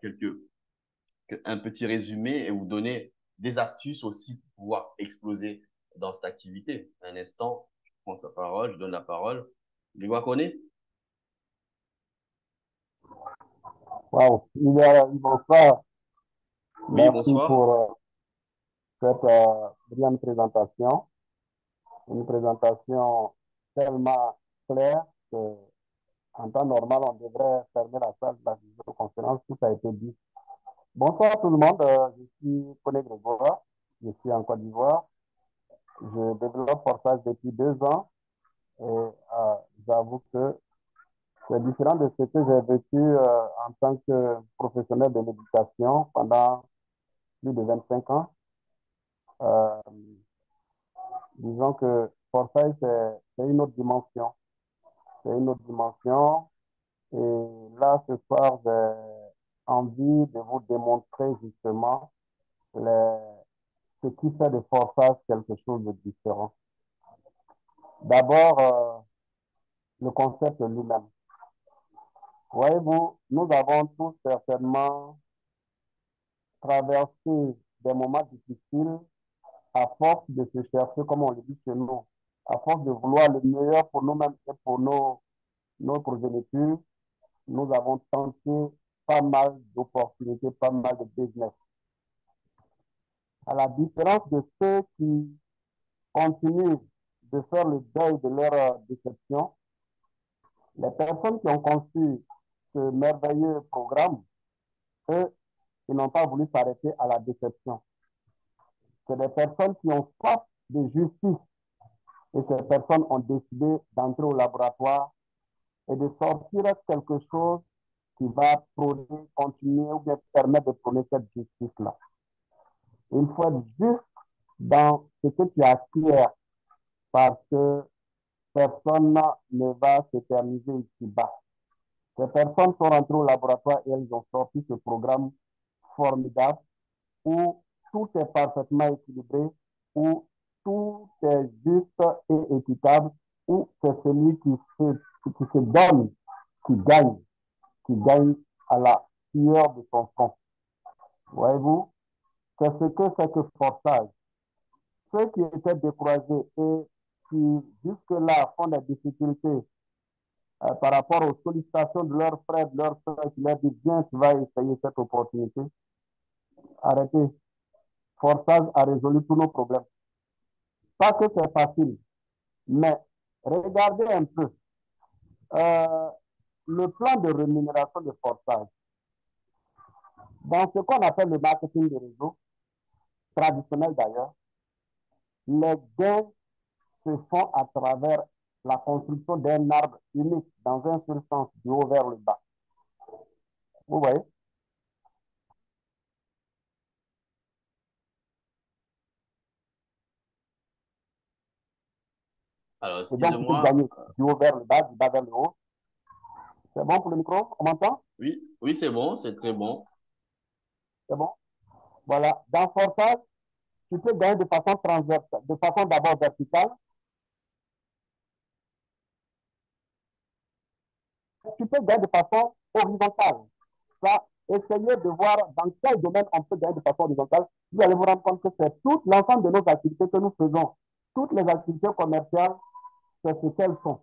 un petit résumé et vous donner des astuces aussi pour pouvoir exploser dans cette activité. Un instant, je prends sa parole, je donne la parole. Grégoire Connet? Wow, bonsoir. Oui, Merci bonsoir. cette brillante présentation. Une présentation tellement claire que en temps normal, on devrait fermer la salle de la visioconférence. Tout a été dit. Bonsoir tout le monde. Je suis Koné Grégoire. Je suis en Côte d'Ivoire. Je développe Forçage depuis 2 ans et j'avoue que c'est différent de ce que j'ai vécu en tant que professionnel de l'éducation pendant plus de 25 ans. Euh, Disons que Forçage, c'est une autre dimension. C'est une autre dimension. Et là, ce soir, j'ai envie de vous démontrer justement les, ce qui fait de Forçage quelque chose de différent. D'abord, le concept lui-même. Voyez-vous, nous avons tous certainement traversé des moments difficiles à force de se chercher, comme on le dit chez nous, à force de vouloir le meilleur pour nous-mêmes et pour nos progénitures. Nous avons tenté pas mal d'opportunités, pas mal de business. À la différence de ceux qui continuent de faire le deuil de leur déception, les personnes qui ont conçu ce merveilleux programme, eux, ils n'ont pas voulu s'arrêter à la déception. C'est des personnes qui ont soif de justice et ces personnes ont décidé d'entrer au laboratoire et de sortir quelque chose qui va prôner, continuer ou bien permettre de prôner cette justice-là. Il faut être juste dans ce que tu aspires parce que personne ne va s'éterniser ici-bas. Ces personnes sont rentrées au laboratoire et elles ont sorti ce programme formidable où tout est parfaitement équilibré, où tout est juste et équitable, où c'est celui qui se donne, qui gagne à la sueur de son front. Voyez-vous, c'est ce que c'est que Forçage. Ceux qui étaient découragés et qui jusque-là font des difficultés par rapport aux sollicitations de leurs frères, de leurs soeurs qui leur disent viens, tu vas essayer cette opportunité. Arrêtez. Forçage a résolu tous nos problèmes. Pas que c'est facile, mais regardez un peu euh, le plan de rémunération de Forçage. Dans ce qu'on appelle le marketing de réseau, traditionnel d'ailleurs, les gains se font à travers la construction d'un arbre unique dans un seul sens, du haut vers le bas. Vous voyez? Alors, Et donc, tu peux excusez-moi. gagner du haut vers le bas, du bas vers le haut. C'est bon pour le micro? On m'entend? Oui, oui, c'est bon, c'est très bon. C'est bon? Voilà. Dans Forçage, tu peux gagner de façon transversale, de façon d'abord verticale. Tu peux gagner de façon horizontale. Ça, essayez de voir dans quel domaine on peut gagner de façon horizontale. Vous allez vous rendre compte que c'est tout l'ensemble de nos activités que nous faisons. Toutes les activités commerciales, c'est ce qu'elles sont.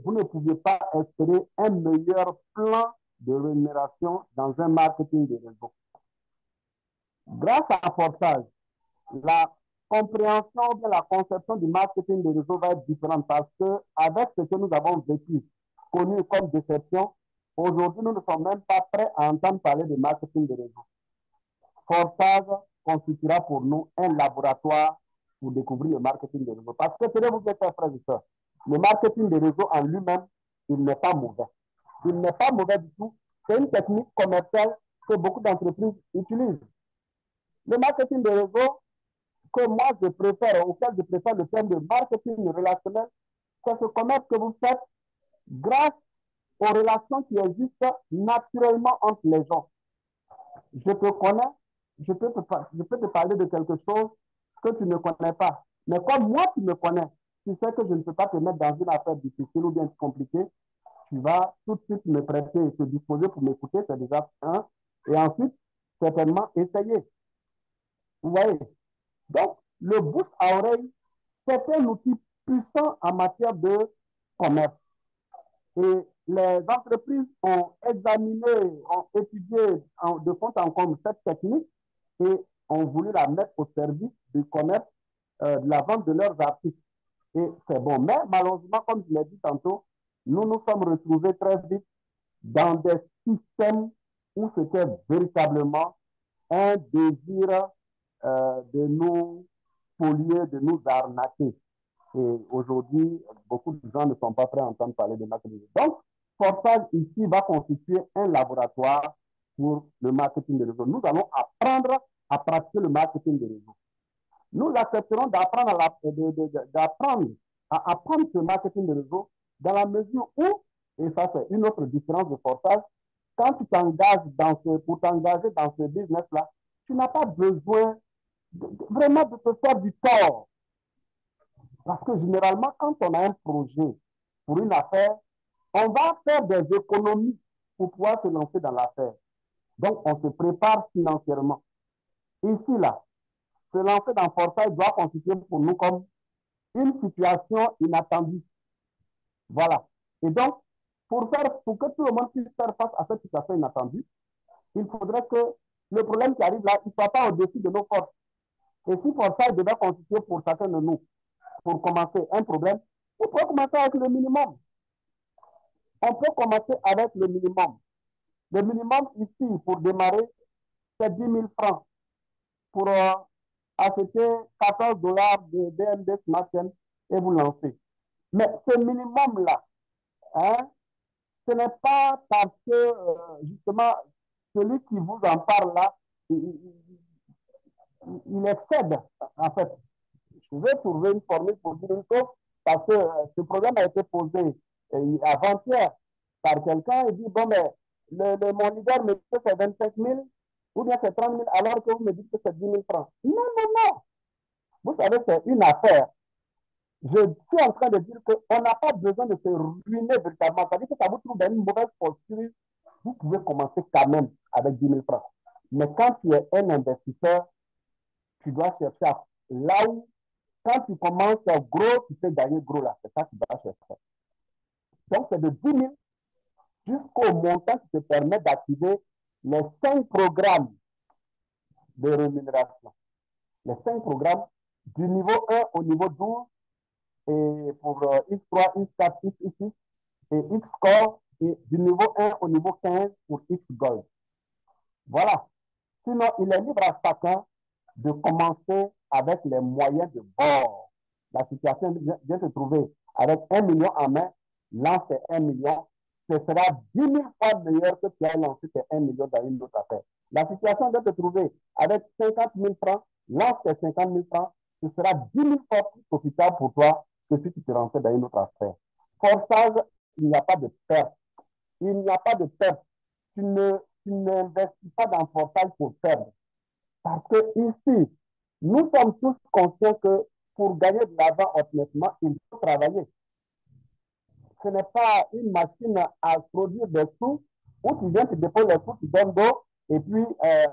Vous ne pouvez pas espérer un meilleur plan de rémunération dans un marketing de réseau. Grâce à Forçage, la compréhension de la conception du marketing de réseau va être différente parce que avec ce que nous avons vécu, connu comme déception, aujourd'hui, nous ne sommes même pas prêts à entendre parler de marketing de réseau. Forçage constituera pour nous un laboratoire pour découvrir le marketing de réseau. Parce que tenez-vous bien, frères et sœurs, le marketing de réseau en lui-même, il n'est pas mauvais. Il n'est pas mauvais du tout. C'est une technique commerciale que beaucoup d'entreprises utilisent. Le marketing de réseau, que moi je préfère, auquel je préfère le terme de marketing relationnel, c'est ce commerce que vous faites grâce aux relations qui existent naturellement entre les gens. Je te connais, je peux te parler de quelque chose que tu ne connais pas. Mais comme moi, tu me connais, tu sais que je ne peux pas te mettre dans une affaire difficile ou bien compliquée. Tu vas tout de suite me prêter et te disposer pour m'écouter, c'est déjà un. Et ensuite, certainement, essayer. Vous voyez? Donc, le bouche à oreille, c'est un outil puissant en matière de commerce. Et les entreprises ont examiné, ont étudié de fond en comble cette technique et ont voulu la mettre au service du commerce, de la vente de leurs articles. Et c'est bon. Mais malheureusement, comme je l'ai dit tantôt, nous nous sommes retrouvés très vite dans des systèmes où c'était véritablement un désir de nous spolier, de nous arnaquer. Et aujourd'hui, beaucoup de gens ne sont pas prêts à entendre parler de marketing. Donc, Forçage ici va constituer un laboratoire pour le marketing de réseau. Nous allons apprendre à pratiquer le marketing de réseau. Nous accepterons d'apprendre à apprendre ce marketing de réseau dans la mesure où, et ça c'est une autre différence de Forçage, quand tu t'engages pour t'engager dans ce business-là, tu n'as pas besoin vraiment de te faire du tort. Parce que généralement, quand on a un projet pour une affaire, on va faire des économies pour pouvoir se lancer dans l'affaire. Donc, on se prépare financièrement. Ici, là, se lancer dans Forçage doit constituer pour nous comme une situation inattendue. Voilà. Et donc, pour que tout le monde puisse faire face à cette situation inattendue, il faudrait que le problème qui arrive là, il ne soit pas au-dessus de nos forces. Et si Forçage devait constituer pour chacun de nous, pour commencer un problème, on peut commencer avec le minimum. On peut commencer avec le minimum. Le minimum ici, pour démarrer, c'est 10 000 francs pour acheter 14 dollars de BNB Smartchain et vous lancer. Mais ce minimum-là, hein, ce n'est pas parce que, justement, celui qui vous en parle là, il excède, en fait. Je vais trouver une formule pour dire une chose, parce que ce problème a été posé avant-hier par quelqu'un. Il dit, bon, mais mon leader me dit que c'est 25 000 ou bien c'est 30 000 alors que vous me dites que c'est 10 000 francs. Non, non, non. Vous savez, c'est une affaire. Je suis en train de dire qu'on n'a pas besoin de se ruiner véritablement. C'est-à-dire que ça vous trouve dans une mauvaise posture. Vous pouvez commencer quand même avec 10 000 francs. Mais quand tu es un investisseur, tu dois chercher là où, quand tu commences gros, tu peux gagner gros là. C'est ça que tu dois chercher. Donc, c'est de 10 000 jusqu'au montant qui te permet d'activer les 5 programmes de rémunération. Les 5 programmes du niveau 1 au niveau 12 et pour X3, X4, X6 et X-Core et du niveau 1 au niveau 15 pour X-Gold. Voilà. Sinon, il est libre à chacun de commencer avec les moyens de bord. La situation vient se trouver avec 1 million en main, lance 1 million, ce sera 10 000 fois meilleur que tu as lancé 1 million dans une autre affaire. La situation vient se trouver avec 50 000 francs, lance 50 000 francs, ce sera 10 000 fois plus profitable pour toi que si tu te lançais dans une autre affaire. Forçage, il n'y a pas de perte. Il n'y a pas de perte. Tu n'investis pas dans Forçage pour perdre. Parce que ici, nous sommes tous conscients que pour gagner de l'argent honnêtement, il faut travailler. Ce n'est pas une machine à produire des sous où tu viens, tu déposes les sous, tu donnes d'eau et puis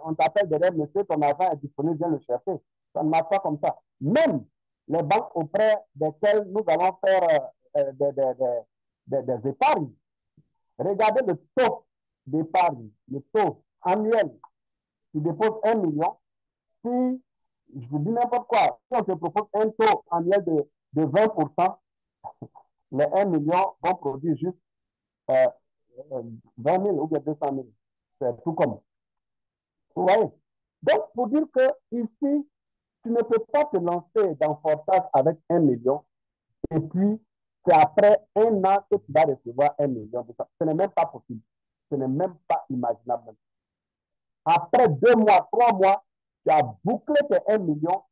on t'appelle derrière, monsieur, ton argent est disponible, viens le chercher. Ça ne marche pas comme ça. Même les banques auprès desquelles nous allons faire des épargnes, regardez le taux d'épargne, le taux annuel. Tu déposes 1 million, si je vous dis n'importe quoi, si on te propose un taux annuel de 20%, les 1 million vont produire juste 20 000 ou bien 200 000. C'est tout comme. Vous voyez? Donc, pour dire que ici, tu ne peux pas te lancer dans Forçage avec 1 million et puis c'est après 1 an que tu vas recevoir 1 million. Ce n'est même pas possible. Ce n'est même pas imaginable. Après 2 mois, 3 mois, tu as bouclé tes 1 million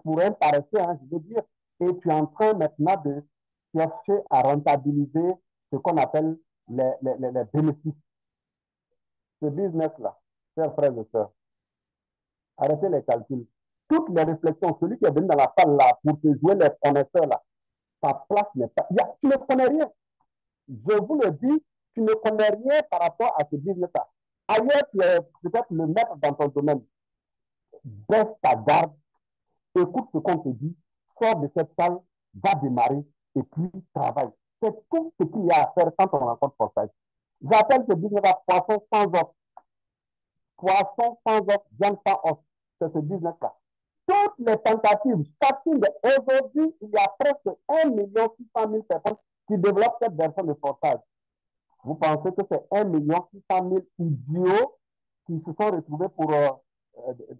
pour un paresseux, hein, je veux dire, et tu es en train maintenant de chercher à rentabiliser ce qu'on appelle les bénéfices. Ce business-là, chers frères et sœurs, arrêtez les calculs. Toutes les réflexions, celui qui est venu dans la salle là pour te jouer les connaisseurs là, ta place n'est pas. Tu ne connais rien. Je vous le dis, tu ne connais rien par rapport à ce business-là. Ailleurs, tu es peut-être le maître dans ton domaine. Baisse ta garde, écoute ce qu'on te dit, sors de cette salle, va démarrer et puis travaille. C'est tout ce qu'il y a à faire quand on rencontre Forçage. J'appelle ce business-là poisson sans os. Poisson sans os, viande sans os. c'est ce business-là. Toutes les tentatives, aujourd'hui, il y a presque 1,6 million personnes qui développent cette version de portage. Vous pensez que c'est 1,6 million idiots qui se sont retrouvés pour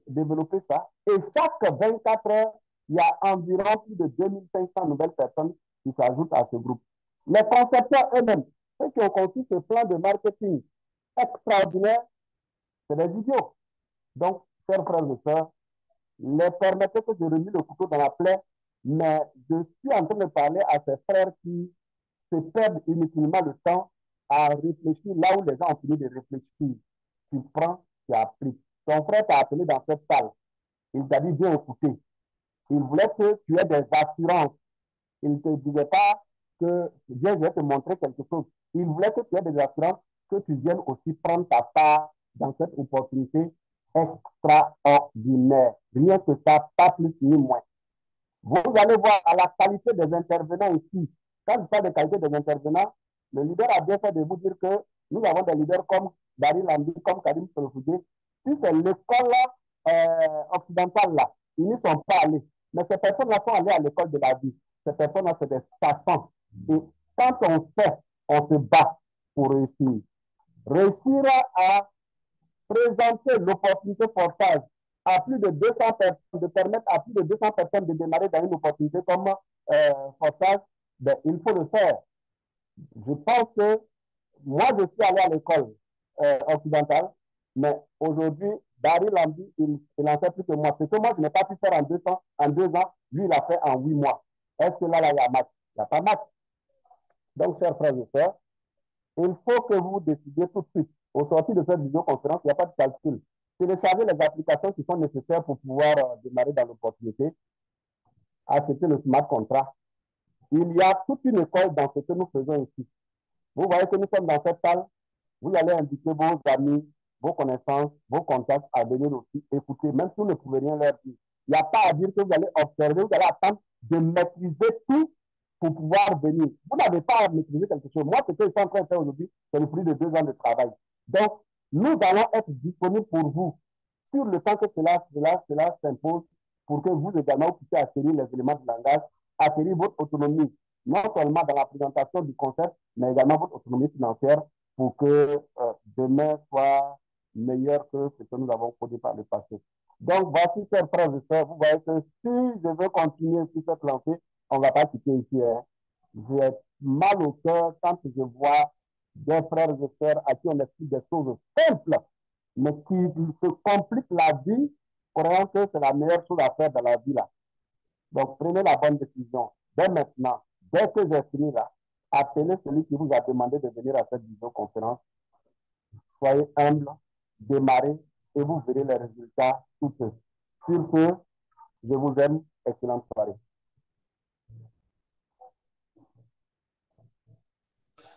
développer ça. Et chaque 24 heures, il y a environ plus de 2500 nouvelles personnes qui s'ajoutent à ce groupe. Les concepteurs eux-mêmes, ceux qui ont conçu ce plan de marketing extraordinaire, c'est des idiots. Donc, chers frères et sœurs, les permettez que je remue le couteau dans la plaie, mais je suis en train de parler à ces frères qui se perdent inutilement le temps à réfléchir là où les gens ont fini de réfléchir. Tu prends, tu appliques. Ton frère t'a appelé dans cette salle. Il t'a dit, viens écouter. Il voulait que tu aies des assurances. Il ne te disait pas que viens, je vais te montrer quelque chose. Il voulait que tu aies des assurances, que tu viennes aussi prendre ta part dans cette opportunité extraordinaire. Rien que ça, pas plus ni moins. Vous allez voir à la qualité des intervenants ici. Quand je parle de qualité des intervenants, le leader a bien fait de vous dire que nous avons des leaders comme Dari Lambi, comme Karim Solofoudé. Si c'est l'école occidentale là, ils n'y sont pas allés. Mais ces personnes-là sont allées à l'école de la vie. Ces personnes-là, c'est des savants. Et quand on fait, on se bat pour réussir. Réussir à présenter l'opportunité portage à plus de 200 personnes, de permettre à plus de 200 personnes de démarrer dans une opportunité comme portage, ben, il faut le faire. Je pense que moi, je suis allé à l'école occidentale, mais aujourd'hui, Dari Lambi, il en fait plus que moi. Ce que moi, je n'ai pas pu faire en 2 ans, lui, il a fait en 8 mois. Est-ce que là, il y a match? Il n'y a pas match. Donc, chers frères et sœurs, il faut que vous décidiez tout de suite. Au sortir de cette visioconférence, il n'y a pas de calcul. Télécharger les applications qui sont nécessaires pour pouvoir démarrer dans l'opportunité, acheter le smart contract. Il y a toute une école dans ce que nous faisons ici. Vous voyez que nous sommes dans cette salle, vous allez inviter vos amis, vos connaissances, vos contacts à venir aussi écouter, même si vous ne pouvez rien leur dire. Il n'y a pas à dire que vous allez observer, vous allez attendre de maîtriser tout pour pouvoir venir. Vous n'avez pas à maîtriser quelque chose. Moi, ce que je suis en train de faire aujourd'hui, c'est le plus de 2 ans de travail. Donc, nous allons être disponibles pour vous sur le temps que cela s'impose pour que vous également puissiez acquérir les éléments de langage, acquérir votre autonomie, non seulement dans la présentation du concept, mais également votre autonomie financière pour que demain soit meilleur que ce que nous avons codé par le passé. Donc, voici, chers frères et sœurs, vous voyez que si je veux continuer sur cette lancée, on ne va pas quitter ici. Hein. J'ai mal au cœur quand je vois des frères et sœurs à qui on explique des choses simples, mais qui se compliquent la vie, croyant que c'est la meilleure chose à faire dans la vie là. Donc, prenez la bonne décision. Dès maintenant, dès que j'ai fini là, appelez celui qui vous a demandé de venir à cette visioconférence. Soyez humble, démarrez et vous verrez les résultats tout seuls. Sur ce, je vous aime. Excellente soirée.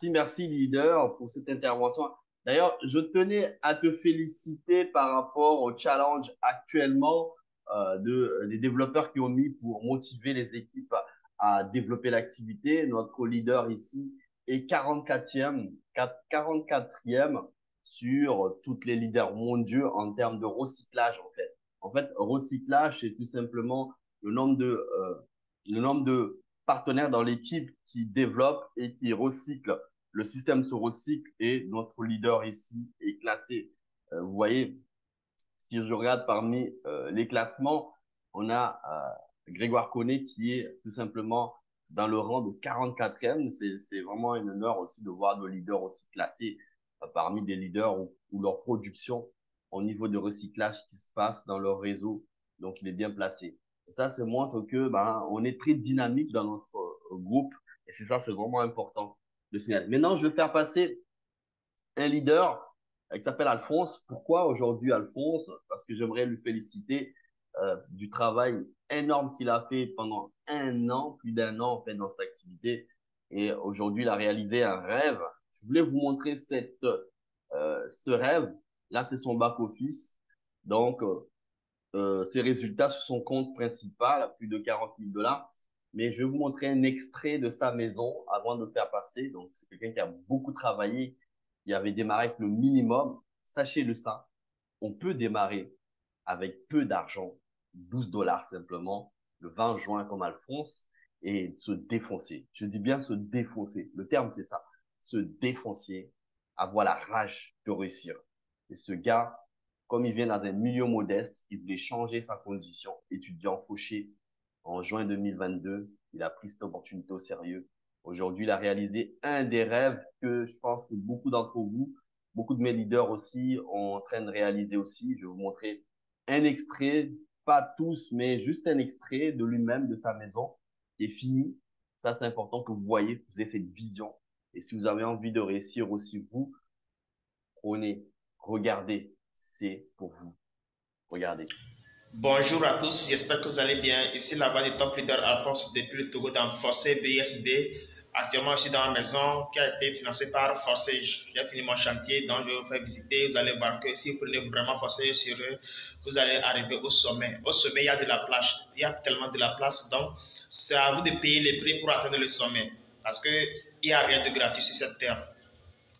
Merci leader pour cette intervention. D'ailleurs, je tenais à te féliciter par rapport au challenge actuellement des développeurs qui ont mis pour motiver les équipes à développer l'activité. Notre leader ici est 44e sur toutes les leaders mondiaux en termes de recyclage en fait. En fait, recyclage, c'est tout simplement le nombre de partenaires dans l'équipe qui développe et qui recycle. Le système se recycle et notre leader ici est classé. Vous voyez, si je regarde parmi les classements, on a Grégoire Connet qui est tout simplement dans le rang de 44e. C'est vraiment un honneur aussi de voir nos leaders aussi classés parmi des leaders où leur production au niveau de recyclage qui se passe dans leur réseau, donc il est bien placé. Et ça montre que on est très dynamique dans notre groupe et c'est ça, c'est vraiment important de signaler. Maintenant, je vais faire passer un leader qui s'appelle Alphonse. Pourquoi aujourd'hui Alphonse? Parce que j'aimerais lui féliciter du travail énorme qu'il a fait pendant un an, plus d'un an en fait dans cette activité. Et aujourd'hui, il a réalisé un rêve. Je voulais vous montrer ce rêve. Là, c'est son back-office. Donc, ses résultats sur son compte principal, à plus de 40 000 dollars. Mais je vais vous montrer un extrait de sa maison avant de le faire passer. Donc, c'est quelqu'un qui a beaucoup travaillé. Il avait démarré avec le minimum. Sachez-le ça. On peut démarrer avec peu d'argent, 12 dollars simplement, le 20 juin comme Alphonse, et se défoncer. Je dis bien se défoncer. Le terme, c'est ça. Se défoncer, avoir la rage de réussir. Et ce gars, comme il vient dans un milieu modeste, il voulait changer sa condition. Étudiant fauché, en juin 2022, il a pris cette opportunité au sérieux. Aujourd'hui, il a réalisé un des rêves que je pense que beaucoup d'entre vous, beaucoup de mes leaders aussi, ont en train de réaliser aussi. Je vais vous montrer un extrait, pas tous, mais juste un extrait de lui-même, de sa maison, qui est fini. Ça, c'est important que vous voyez, que vous ayez cette vision. Et si vous avez envie de réussir aussi, vous, prenez, regardez, c'est pour vous. Regardez. Bonjour à tous, j'espère que vous allez bien. Ici la voix du top leader Alphonse depuis le Togo dans Forcé BSD. Actuellement, je suis dans la maison qui a été financée par Forcé. J'ai fini mon chantier, donc je vais vous faire visiter. Vous allez voir que si vous prenez vraiment Forcé sur eux, vous allez arriver au sommet. Au sommet, il y a de la place. Il y a tellement de la place, donc c'est à vous de payer les prix pour atteindre le sommet. Parce qu'il n'y a rien de gratuit sur cette terre.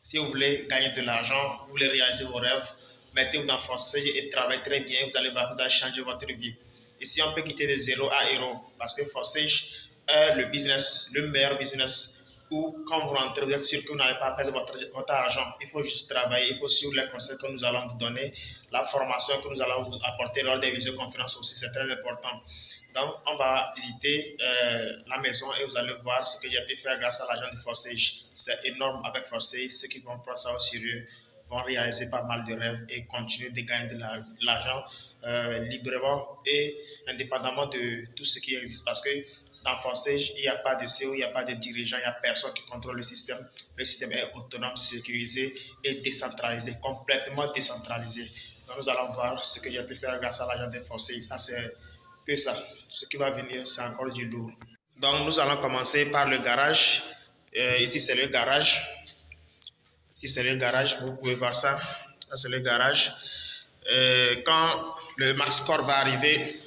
Si vous voulez gagner de l'argent, vous voulez réaliser vos rêves, mettez-vous dans Forcé et travaillez très bien. Vous allez voir, vous allez changer votre vie. Ici, on peut quitter de zéro à héros parce que Forcé est le business, le meilleur business où quand vous rentrez, vous êtes sûr que vous n'allez pas perdre votre argent. Il faut juste travailler, il faut suivre les conseils que nous allons vous donner, la formation que nous allons vous apporter lors des visioconférences aussi, c'est très important. Donc, on va visiter la maison et vous allez voir ce que j'ai pu faire grâce à l'agent de Forsage. C'est énorme avec Forsage. Ceux qui vont prendre ça au sérieux vont réaliser pas mal de rêves et continuer de gagner de l'argent librement et indépendamment de tout ce qui existe. Parce que dans Forsage, il n'y a pas de CEO, il n'y a pas de dirigeant, il n'y a personne qui contrôle le système. Le système est autonome, sécurisé et décentralisé, complètement décentralisé. Donc, nous allons voir ce que j'ai pu faire grâce à l'agent de Forsage. Ça, c'est que ça. Ce qui va venir, c'est encore du lourd. Donc, nous allons commencer par le garage. Ici, c'est le garage. Ici, c'est le garage. Vous pouvez voir ça. Ça, c'est le garage. Quand le max-score va arriver,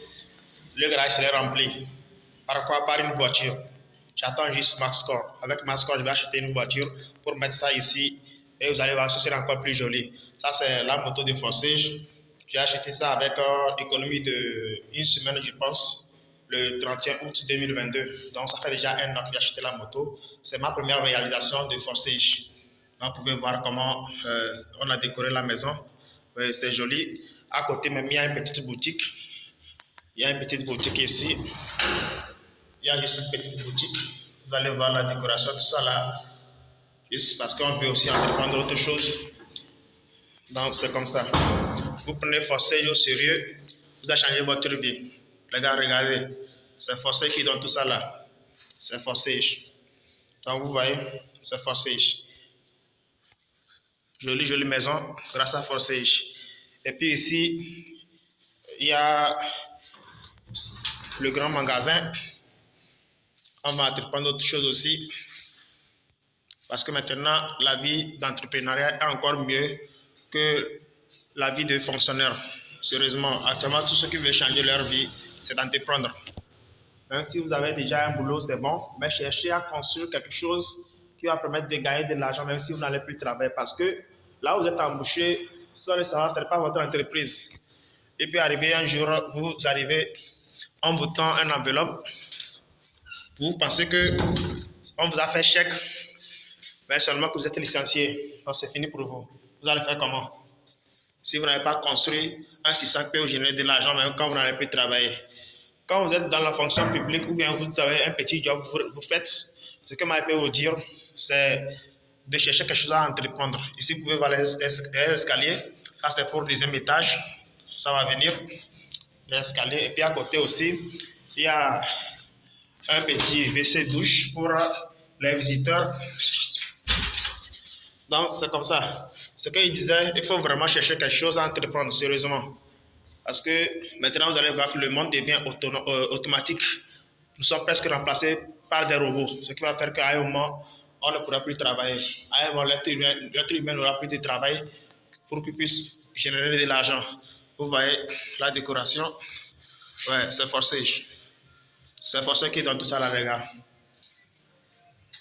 le garage sera rempli. Par quoi? Par une voiture. J'attends juste max-score. Avec max-score, je vais acheter une voiture pour mettre ça ici. Et vous allez voir, ce sera encore plus joli. Ça, c'est la moto de Forsage. J'ai acheté ça avec économie de une semaine, je pense, le 31 août 2022. Donc, ça fait déjà un an que j'ai acheté la moto. C'est ma première réalisation de Forsage. Vous pouvez voir comment on a décoré la maison. C'est joli. À côté, même, il y a une petite boutique. Il y a une petite boutique ici. Il y a juste une petite boutique. Vous allez voir la décoration, tout ça là. Juste parce qu'on veut aussi entreprendre autre chose. Donc, c'est comme ça. Vous prenez Forsage au sérieux, vous allez changer votre vie. Les gars, regardez. C'est Forsage qui donne tout ça là. C'est Forsage. Donc, vous voyez, c'est Forsage. Jolie, jolie maison grâce à Forsage. Et puis ici, il y a le grand magasin. On va entreprendre autre chose aussi. Parce que maintenant, la vie d'entrepreneuriat est encore mieux que la vie de fonctionnaire. Sérieusement, actuellement, tous ceux qui veulent changer leur vie, c'est d'entreprendre. Même si vous avez déjà un boulot, c'est bon, mais cherchez à construire quelque chose qui va permettre de gagner de l'argent, même si vous n'allez plus travailler. Parce que là où vous êtes embauché, sans le savoir, ce n'est pas votre entreprise. Et puis arriver un jour, vous arrivez, on vous tend une enveloppe, vous pensez qu'on vous a fait chèque, mais seulement que vous êtes licencié. Donc c'est fini pour vous. Vous allez faire comment? Si vous n'avez pas construit un système qui peut vous générer de l'argent, même quand vous n'allez plus travailler. Quand vous êtes dans la fonction publique ou bien vous avez un petit job, vous faites, ce que je peux vous dire, c'est de chercher quelque chose à entreprendre. Ici, vous pouvez voir les escaliers. Ça, c'est pour le deuxième étage. Ça va venir, les escaliers. Et puis à côté aussi, il y a un petit WC douche pour les visiteurs. Donc, c'est comme ça. Ce qu'il disait, il faut vraiment chercher quelque chose à entreprendre, sérieusement. Parce que maintenant, vous allez voir que le monde devient automatique. Nous sommes presque remplacés par des robots. Ce qui va faire qu'à un moment, on ne pourra plus travailler. À un moment, l'être humain n'aura plus de travail pour qu'il puisse générer de l'argent. Vous voyez la décoration. Ouais, c'est Forsage. C'est Forsage qui donne tout ça là, les gars.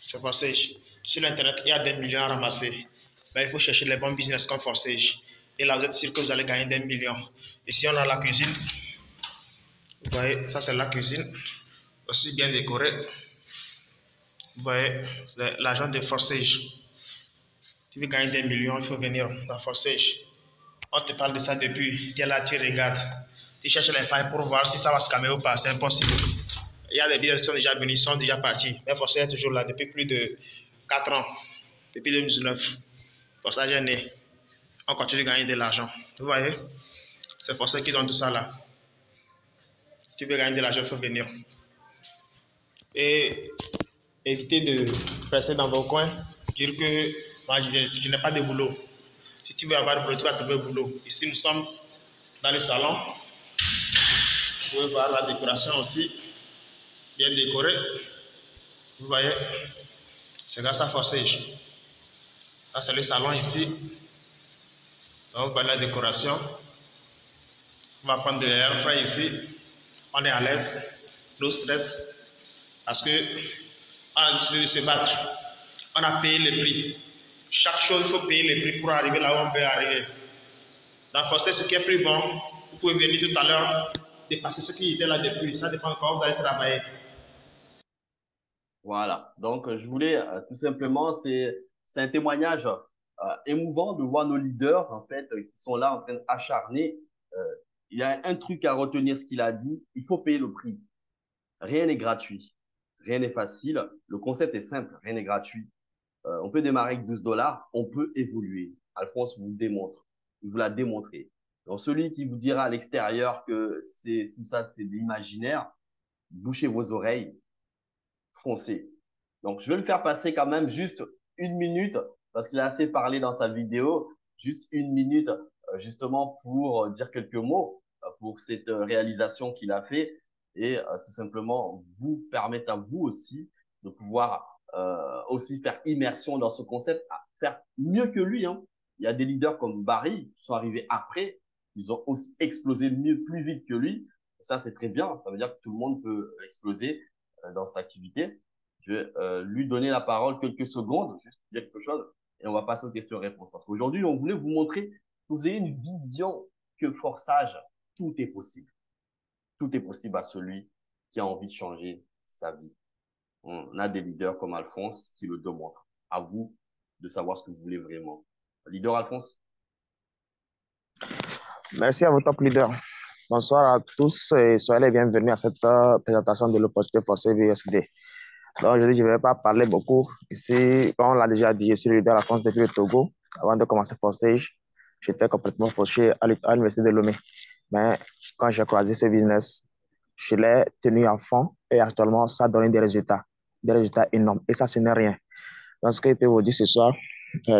C'est Forsage. Sur Internet, il y a des millions à ramasser. Mais il faut chercher les bons business comme Forsage. Et là, vous êtes sûr que vous allez gagner des millions. Ici, on a la cuisine. Vous voyez, ça c'est la cuisine. Aussi bien décorée. Vous voyez, c'est l'agent de Forsage. Tu veux gagner des millions, il faut venir dans Forsage. On te parle de ça depuis. Tu es là, tu regardes. Tu cherches les failles pour voir si ça va se calmer ou pas. C'est impossible. Il y a des billets qui sont déjà venus, ils sont déjà partis. Mais Forsage est toujours là depuis plus de 4 ans. Depuis 2019. Forsage est né. On continue de gagner de l'argent. Vous voyez? C'est Forsage qui donne tout ça là. Tu veux gagner de l'argent, il faut venir. Et évitez de rester dans vos coins, dire que moi, je n'ai pas de boulot. Si tu veux avoir du boulot, tu vas trouver le boulot. Ici, nous sommes dans le salon. Vous pouvez voir la décoration aussi, bien décorée. Vous voyez, c'est grâce à Forsage. Ça, c'est le salon ici. Donc, vous voyez la décoration. On va prendre de l'air frais ici. On est à l'aise, no stress, parce que on a décidé de se battre. On a payé le prix. Chaque chose, il faut payer le prix pour arriver là où on veut arriver. Dans Forsage, ce qui est plus bon, vous pouvez venir tout à l'heure, dépasser ce qui était là depuis. Ça dépend quand vous allez travailler. Voilà. Donc, je voulais tout simplement, c'est un témoignage émouvant de voir nos leaders, en fait, qui sont là en train d'acharner. Il y a un truc à retenir ce qu'il a dit, il faut payer le prix. Rien n'est gratuit, rien n'est facile. Le concept est simple, rien n'est gratuit. On peut démarrer avec 12 $, on peut évoluer. Alphonse vous démontre, vous l'a démontré. Donc, celui qui vous dira à l'extérieur que tout ça, c'est de l'imaginaire, bouchez vos oreilles, foncez. Donc, je vais le faire passer quand même juste 1 minute parce qu'il a assez parlé dans sa vidéo. Juste 1 minute, justement, pour dire quelques mots pour cette réalisation qu'il a fait et tout simplement vous permettre à vous aussi de pouvoir aussi faire immersion dans ce concept, faire mieux que lui. Hein. Il y a des leaders comme Barry qui sont arrivés après, ils ont aussi explosé mieux, plus vite que lui. Ça, c'est très bien. Ça veut dire que tout le monde peut exploser dans cette activité. Je vais lui donner la parole quelques secondes, juste dire quelque chose, et on va passer aux questions-réponses. Parce qu'aujourd'hui, on voulait vous montrer que vous ayez une vision que Forsage, tout est possible. Tout est possible à celui qui a envie de changer sa vie. On a des leaders comme Alphonse qui le démontrent. À vous de savoir ce que vous voulez vraiment. Leader Alphonse? Merci à vous, top leader. Bonsoir à tous et soyez les bienvenus à cette présentation de l'opportunité forcée VSD. Donc, je ne vais pas parler beaucoup. Ici, comme on l'a déjà dit, je suis leader à la France depuis le Togo. Avant de commencer Forsage, j'étais complètement fauché à l'Université de Lomé. Mais quand j'ai croisé ce business, je l'ai tenu à fond et actuellement, ça donne des résultats énormes. Et ça, ce n'est rien. Donc, ce que je peux vous dire ce soir,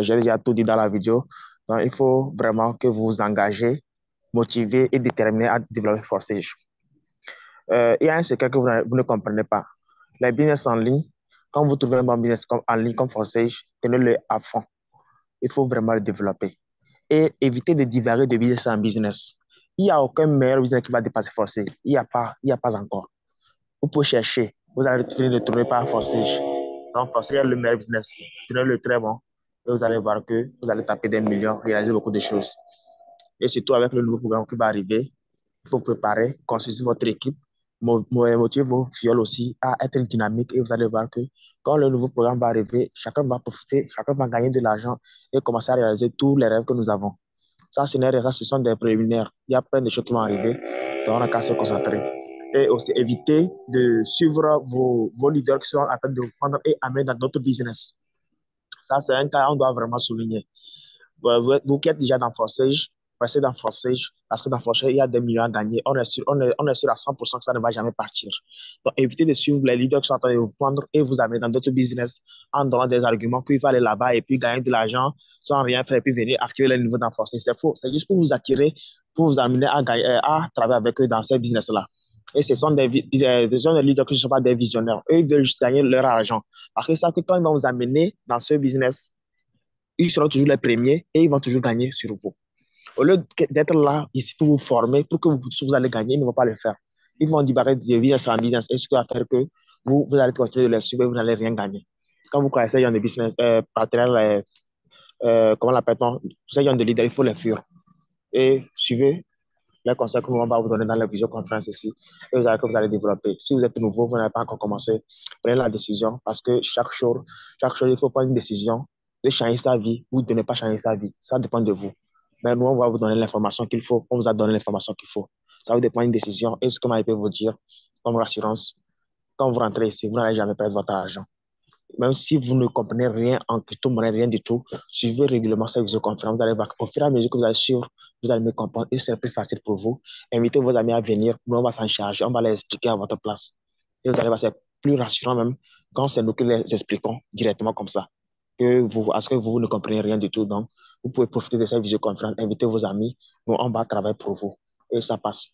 j'ai déjà tout dit dans la vidéo. Donc, il faut vraiment que vous vous engagez, motivé et déterminé à développer Forsage. Il y a un secret que vous ne comprenez pas. Les business en ligne, quand vous trouvez un bon business en ligne comme Forsage, tenez-le à fond. Il faut vraiment le développer. Et éviter de divaguer de business en business. Il n'y a aucun meilleur business qui va dépasser Forsage. Il n'y a pas encore. Vous pouvez chercher. Vous allez finir de trouver par Forsage. Donc, Forsage est le meilleur business. Tenez-le très bon. Et vous allez voir que vous allez taper des millions, réaliser beaucoup de choses. Et surtout avec le nouveau programme qui va arriver, il faut préparer, construire votre équipe, motiver vos fioles aussi à être dynamique et vous allez voir que quand le nouveau programme va arriver, chacun va profiter, chacun va gagner de l'argent et commencer à réaliser tous les rêves que nous avons. Ça, ce n'est rien, ce sont des préliminaires. Il y a plein de choses qui vont arriver, donc on a qu'à se concentrer. Et aussi éviter de suivre vos leaders qui sont en train de vous prendre et amener dans d'autres business. Ça, c'est un cas qu'on doit vraiment souligner. Vous qui êtes déjà dans Forsage, restez dans Forsage, parce que dans Forsage, il y a des millions à gagner. On est sûr à 100% que ça ne va jamais partir. Donc, évitez de suivre les leaders qui sont en train de vous prendre et vous amener dans d'autres business en donnant des arguments, puis il va aller là-bas et puis gagner de l'argent sans rien faire et puis venir activer les niveaux dans Forsage. C'est faux. C'est juste pour vous attirer, pour vous amener à travailler avec eux dans ces business-là. Et ce sont des leaders qui ne sont pas des visionnaires. Eux, ils veulent juste gagner leur argent. Parce qu'ils savent que quand ils vont vous amener dans ce business, ils seront toujours les premiers et ils vont toujours gagner sur vous. Au lieu d'être là ici pour vous former, pour que vous allez gagner, ils ne vont pas le faire. Ils vont débarrer de business en business et ce qui va faire que vous allez continuer de les suivre et vous n'allez rien gagner. Quand vous connaissez un business partenaires, comment l'appelle-t-on, ces gens de leaders, il faut les fuir. et suivez les conseils que l'on va vous donner dans la visioconférence ici, et que vous allez développer. Si vous êtes nouveau, vous n'avez pas encore commencé, prenez la décision parce que chaque jour, il faut prendre une décision de changer sa vie ou de ne pas changer sa vie. Ça dépend de vous. Mais nous, on va vous donner l'information qu'il faut. On vous a donné l'information qu'il faut. Ça vous dépend d'une décision. Et ce que je peux vous dire comme rassurance, quand vous rentrez ici, vous n'allez jamais perdre votre argent. Même si vous ne comprenez rien en crypto-monnaie, rien du tout, suivez régulièrement cette visioconférence. Vous allez voir qu'au fur et à mesure que vous allez suivre, vous allez mieux comprendre et ce sera plus facile pour vous. Invitez vos amis à venir. Nous, on va s'en charger. On va les expliquer à votre place. Et vous allez voir, c'est plus rassurant même quand c'est nous qui les expliquons directement comme ça. Parce que vous ne comprenez rien du tout. Donc, vous pouvez profiter de cette visioconférence. Invitez vos amis. Nous, on va travailler pour vous. Et ça passe.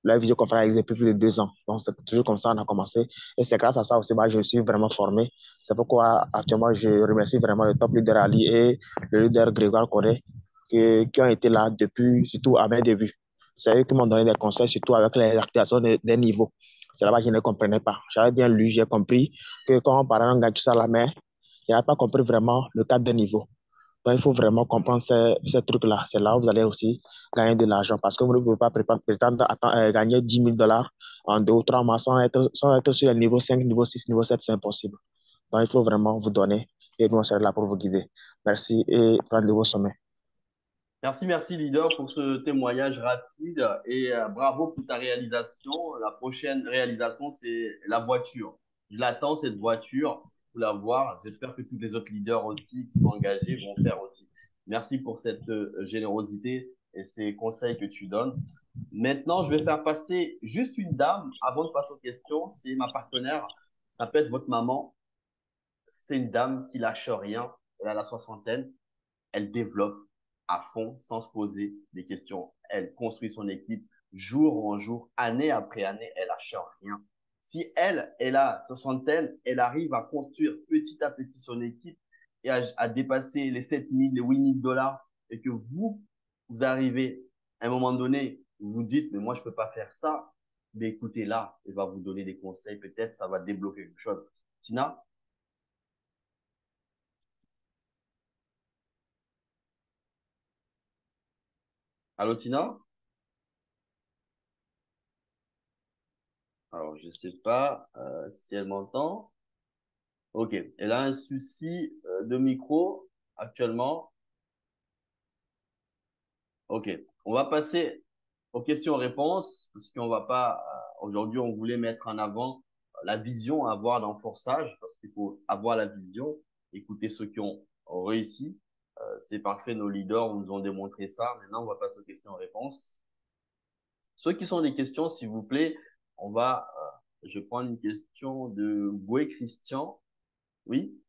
La visioconférence existe depuis plus de 2 ans. Donc, c'est toujours comme ça qu'on a commencé. Et c'est grâce à ça aussi, je suis vraiment formé. C'est pourquoi, actuellement, je remercie vraiment le top leader Ali et le leader Grégoire Corée qui ont été là depuis, surtout à mes débuts. C'est eux qui m'ont donné des conseils, surtout avec les activations des niveaux. C'est là-bas que je ne comprenais pas. J'avais bien lu, j'ai compris que quand on parlait en gagne tout ça la main, je n'avais pas compris vraiment le cadre des niveaux. Donc, il faut vraiment comprendre ces trucs-là. C'est là où vous allez aussi gagner de l'argent parce que vous ne pouvez pas prétendre gagner 10 000 $ en 2 ou 3 mois sans être sur le niveau 5, niveau 6, niveau 7. C'est impossible. Donc, il faut vraiment vous donner et nous, on sera là pour vous guider. Merci et rendez-vous au sommet. Merci leader pour ce témoignage rapide et bravo pour ta réalisation. La prochaine réalisation, c'est la voiture. Je l'attends, cette voiture, pour la voir. J'espère que tous les autres leaders aussi qui sont engagés vont faire aussi. Merci pour cette générosité et ces conseils que tu donnes. Maintenant, je vais faire passer juste une dame avant de passer aux questions. C'est ma partenaire. Ça peut être votre maman. C'est une dame qui lâche rien. Elle a la soixantaine. Elle développe à fond sans se poser des questions. Elle construit son équipe jour en jour, année après année, elle lâche rien. Si elle a soixantaine, elle arrive à construire petit à petit son équipe et à dépasser les 7 000, les 8 000 $ et que vous arrivez à un moment donné, vous vous dites, mais moi, je ne peux pas faire ça. Mais écoutez là, elle va vous donner des conseils. Peut-être ça va débloquer quelque chose. Tina? Allô, Tina? Alors, je ne sais pas si elle m'entend. Ok, elle a un souci de micro actuellement. Ok, on va passer aux questions-réponses parce qu'on va pas. Aujourd'hui, on voulait mettre en avant la vision à avoir dans Forçage parce qu'il faut avoir la vision, écouter ceux qui ont réussi. C'est parfait, nos leaders nous ont démontré ça. Maintenant, on va passer aux questions-réponses. Ceux qui sont des questions, s'il vous plaît, je vais prendre une question de Goué Christian. Oui,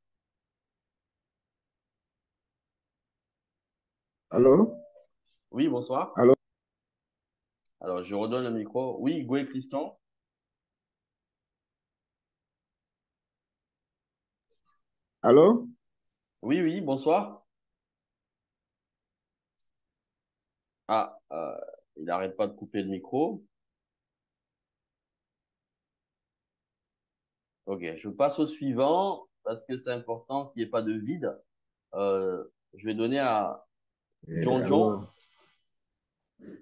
Allô? oui, bonsoir. Allô? Alors, je redonne le micro. Oui, Goué Christian. Allô? Oui, oui, bonsoir. Ah, il n'arrête pas de couper le micro. Ok, je passe au suivant parce que c'est important qu'il n'y ait pas de vide. Je vais donner à John John. Allô?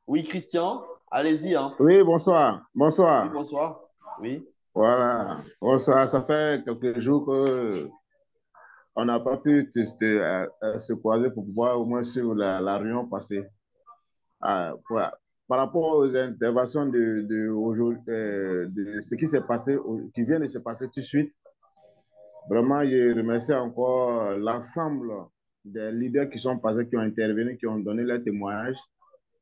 Oui, Christian, allez-y, hein. Oui, bonsoir. Oui, Bonsoir. bonsoir. Oui. Voilà. Bonsoir. Ça fait quelques jours que on n'a pas pu se croiser pour pouvoir au moins suivre la réunion passée. Par rapport aux interventions de ce qui s'est passé, qui vient de se passer tout de suite, vraiment, je remercie encore l'ensemble des leaders qui sont passés, qui ont intervenu, qui ont donné leur témoignage.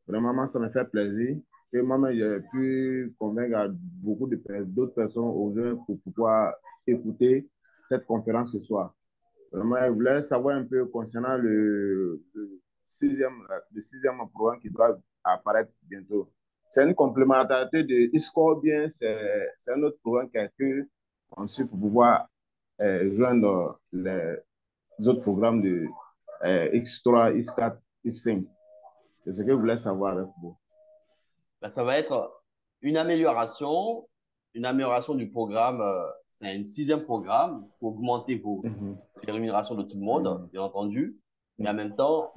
Vraiment, ça me fait plaisir. Et moi-même, j'ai pu convaincre d'autres personnes aujourd'hui pour pouvoir écouter cette conférence ce soir. Vraiment, je voulais savoir un peu concernant le sixième programme qui doit apparaître bientôt. C'est une complémentarité de e-score bien, c'est un autre programme qui a été conçu pour pouvoir joindre les autres programmes de X3, X4, X5. C'est ce que je voulais savoir avec vous. Ben, ça va être une amélioration du programme. C'est un sixième programme pour augmenter Mhm. les rémunérations de tout le monde, Mhm. bien entendu. Mais en même temps,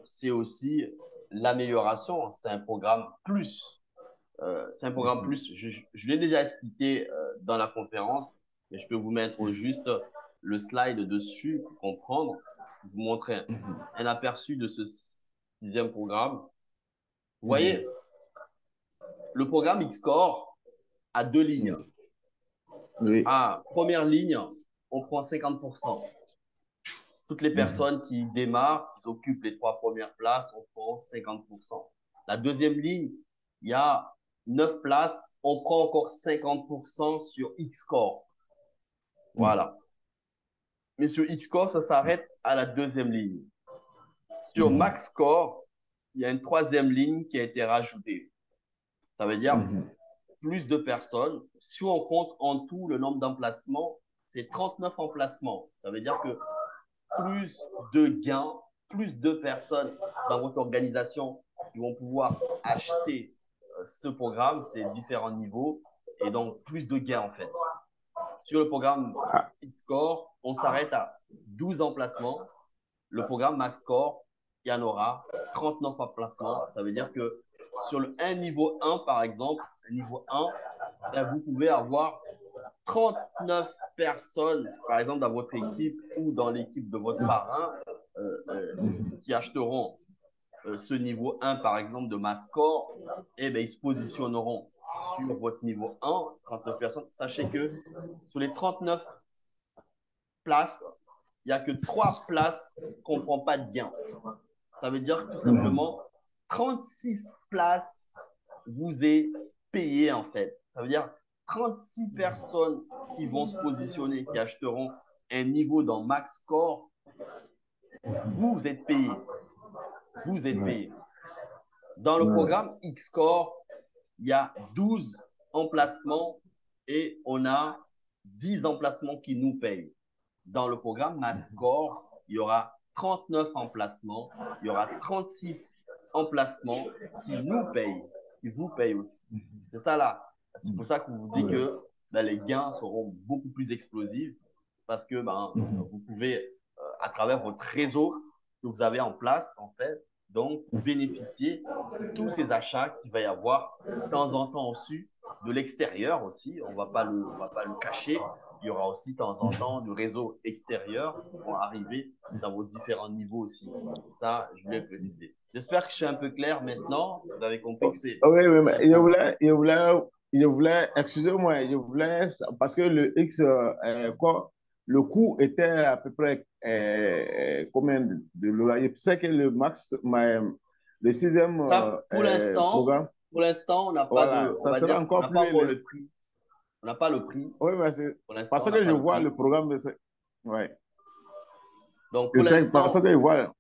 c'est aussi l'amélioration. C'est un programme plus. C'est un programme plus. Je l'ai déjà expliqué dans la conférence, mais je peux vous mettre juste le slide dessus pour comprendre. Vous montrer un aperçu de ce 6e programme. Vous voyez, le programme Xcore a 2 lignes. Oui. Première ligne, on prend 50%. Toutes les personnes qui démarrent, qui occupent les 3 premières places, on prend 50%. La deuxième ligne, il y a 9 places, on prend encore 50% sur Xcore. Voilà. Mais sur Xcore, ça s'arrête à la deuxième ligne. Sur MaxScore, il y a une 3e ligne qui a été rajoutée. Ça veut dire plus de personnes. Si on compte en tout le nombre d'emplacements, c'est 39 emplacements. Ça veut dire que plus de gains, plus de personnes dans votre organisation qui vont pouvoir acheter ce programme, ces différents niveaux, et donc plus de gains en fait. Sur le programme Xcore, on s'arrête à 12 emplacements. Le programme MaxScore, il y en aura 39 emplacements. Ça veut dire que sur le 1 niveau 1, par exemple, niveau 1, ben, vous pouvez avoir 39 personnes, par exemple, dans votre équipe ou dans l'équipe de votre parrain, qui achèteront ce niveau 1, par exemple, de MaxScore, et ben, ils se positionneront sur votre niveau 1, 39 personnes. Sachez que sur les 39 places, il n'y a que 3 places qu'on ne prend pas de gain. Ça veut dire tout simplement 36 places vous est payé en fait. Ça veut dire 36 personnes qui vont se positionner, qui achèteront un niveau dans MaxScore, vous êtes payé. Vous êtes payé. Dans le programme Xcore, il y a 12 emplacements et on a 10 emplacements qui nous payent. Dans le programme MaxScore, il y aura 39 emplacements, il y aura 36 emplacements qui nous payent, qui vous payent aussi. C'est ça là. C'est pour ça qu'on vous dit que ben, les gains seront beaucoup plus explosifs parce que vous pouvez, à travers votre réseau que vous avez en place, en fait, donc bénéficier de tous ces achats qu'il va y avoir de temps en temps aussi, de l'extérieur aussi. On va pas le cacher. Il y aura aussi de temps en temps du réseau extérieur qui vont arriver dans vos différents niveaux aussi. Ça, je voulais le préciser. J'espère que je suis un peu clair maintenant. Vous avez compris que c'est. Oui, mais je voulais, excusez-moi, je voulais, parce que le X, quoi, le coût était à peu près combien de loyer? Je sais que le max, le 6e programme. Pour l'instant, on n'a pas Voilà, de, on ça va sera dire, on encore n'a plus pas encore élevé. le prix. On n'a pas le prix. Oui, mais c'est Pour l'instant, parce on n'a que pas je le vois prix. le programme. Ouais. Donc, pour C'est parce l'instant, que je vois.